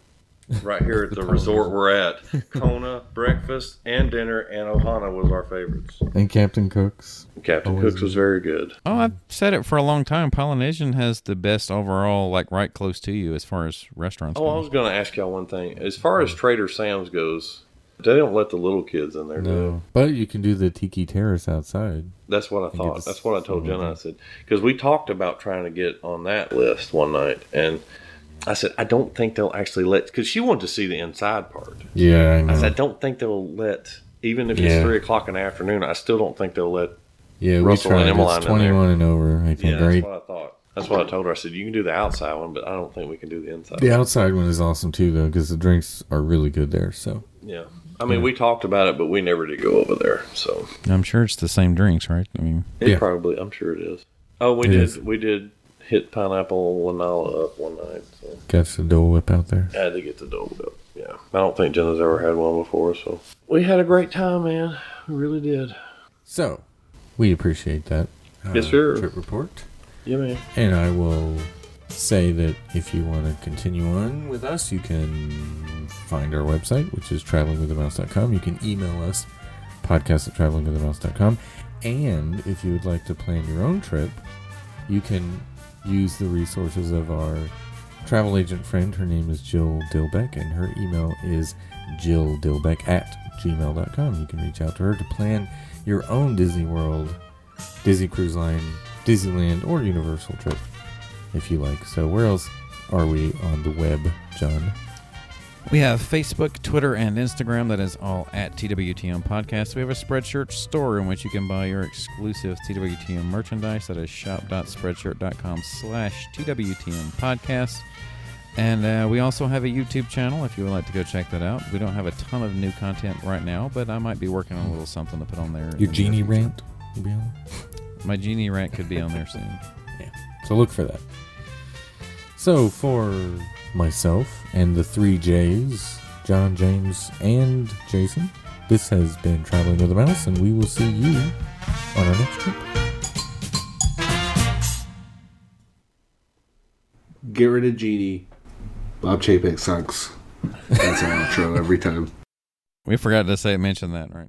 right here at the resort we're at, Kona, breakfast and dinner, and Ohana was our favorites. And Captain Cook's. Captain Cook's was very good. Oh, I've said it for a long time. Polynesian has the best overall, like right close to you as far as restaurants go. I was going to ask y'all one thing. As far as Trader Sam's goes, they don't let the little kids in there, do they? But you can do the Tiki Terrace outside. That's what I thought. That's what I told Jenna. I said, because we talked about trying to get on that list one night, and I said, I don't think they'll actually let, because she wanted to see the inside part. Yeah, I know. I said, I don't think they'll let, even if it's 3 o'clock in the afternoon, I still don't think they'll let Russell we tried. and Emmeline It's 21 and over, I think, that's right? what I thought. That's what I told her. I said, you can do the outside one, but I don't think we can do the inside The one. outside one is awesome, too, though, because the drinks are really good there, so. Yeah. I mean, we talked about it, but we never did go over there, so. I'm sure it's the same drinks, right? I mean, Probably, I'm sure it is. Oh, we did hit Pineapple Lanala up one night, so. Got the Dole Whip out there. I had to get the Dole Whip. Yeah. I don't think Jenna's ever had one before, so. We had a great time, man. We really did. So, we appreciate that. Yes, sir. Trip report. Yeah, man. And I will say that if you want to continue on with us, you can find our website, which is travelingwiththemouse.com. You can email us, podcast@travelingwiththemouse.com. And if you would like to plan your own trip, you can use the resources of our travel agent friend. Her name is Jill Dilbeck, and her email is jilldilbeck@gmail.com. You can reach out to her to plan your own Disney World, Disney Cruise Line, Disneyland, or Universal trip, if you like. So where else are we on the web, John? we have Facebook, Twitter, and Instagram. That is all at TWTM Podcast. We have a Spreadshirt store in which you can buy your exclusive TWTM merchandise. That is shop.spreadshirt.com/TWTM Podcast. And we also have a YouTube channel if you would like to go check that out. We don't have a ton of new content right now, but I might be working on a little something to put on there. Your Genie rant will be on there? My Genie rant could be on there soon. Yeah. So look for that. So for myself and the 3 J's, John, James, and Jason, this has been Traveling with a Mouse, and we will see you on our next trip. Get rid of Genie. Bob Chapek sucks. That's our outro every time. We forgot to mention that, right?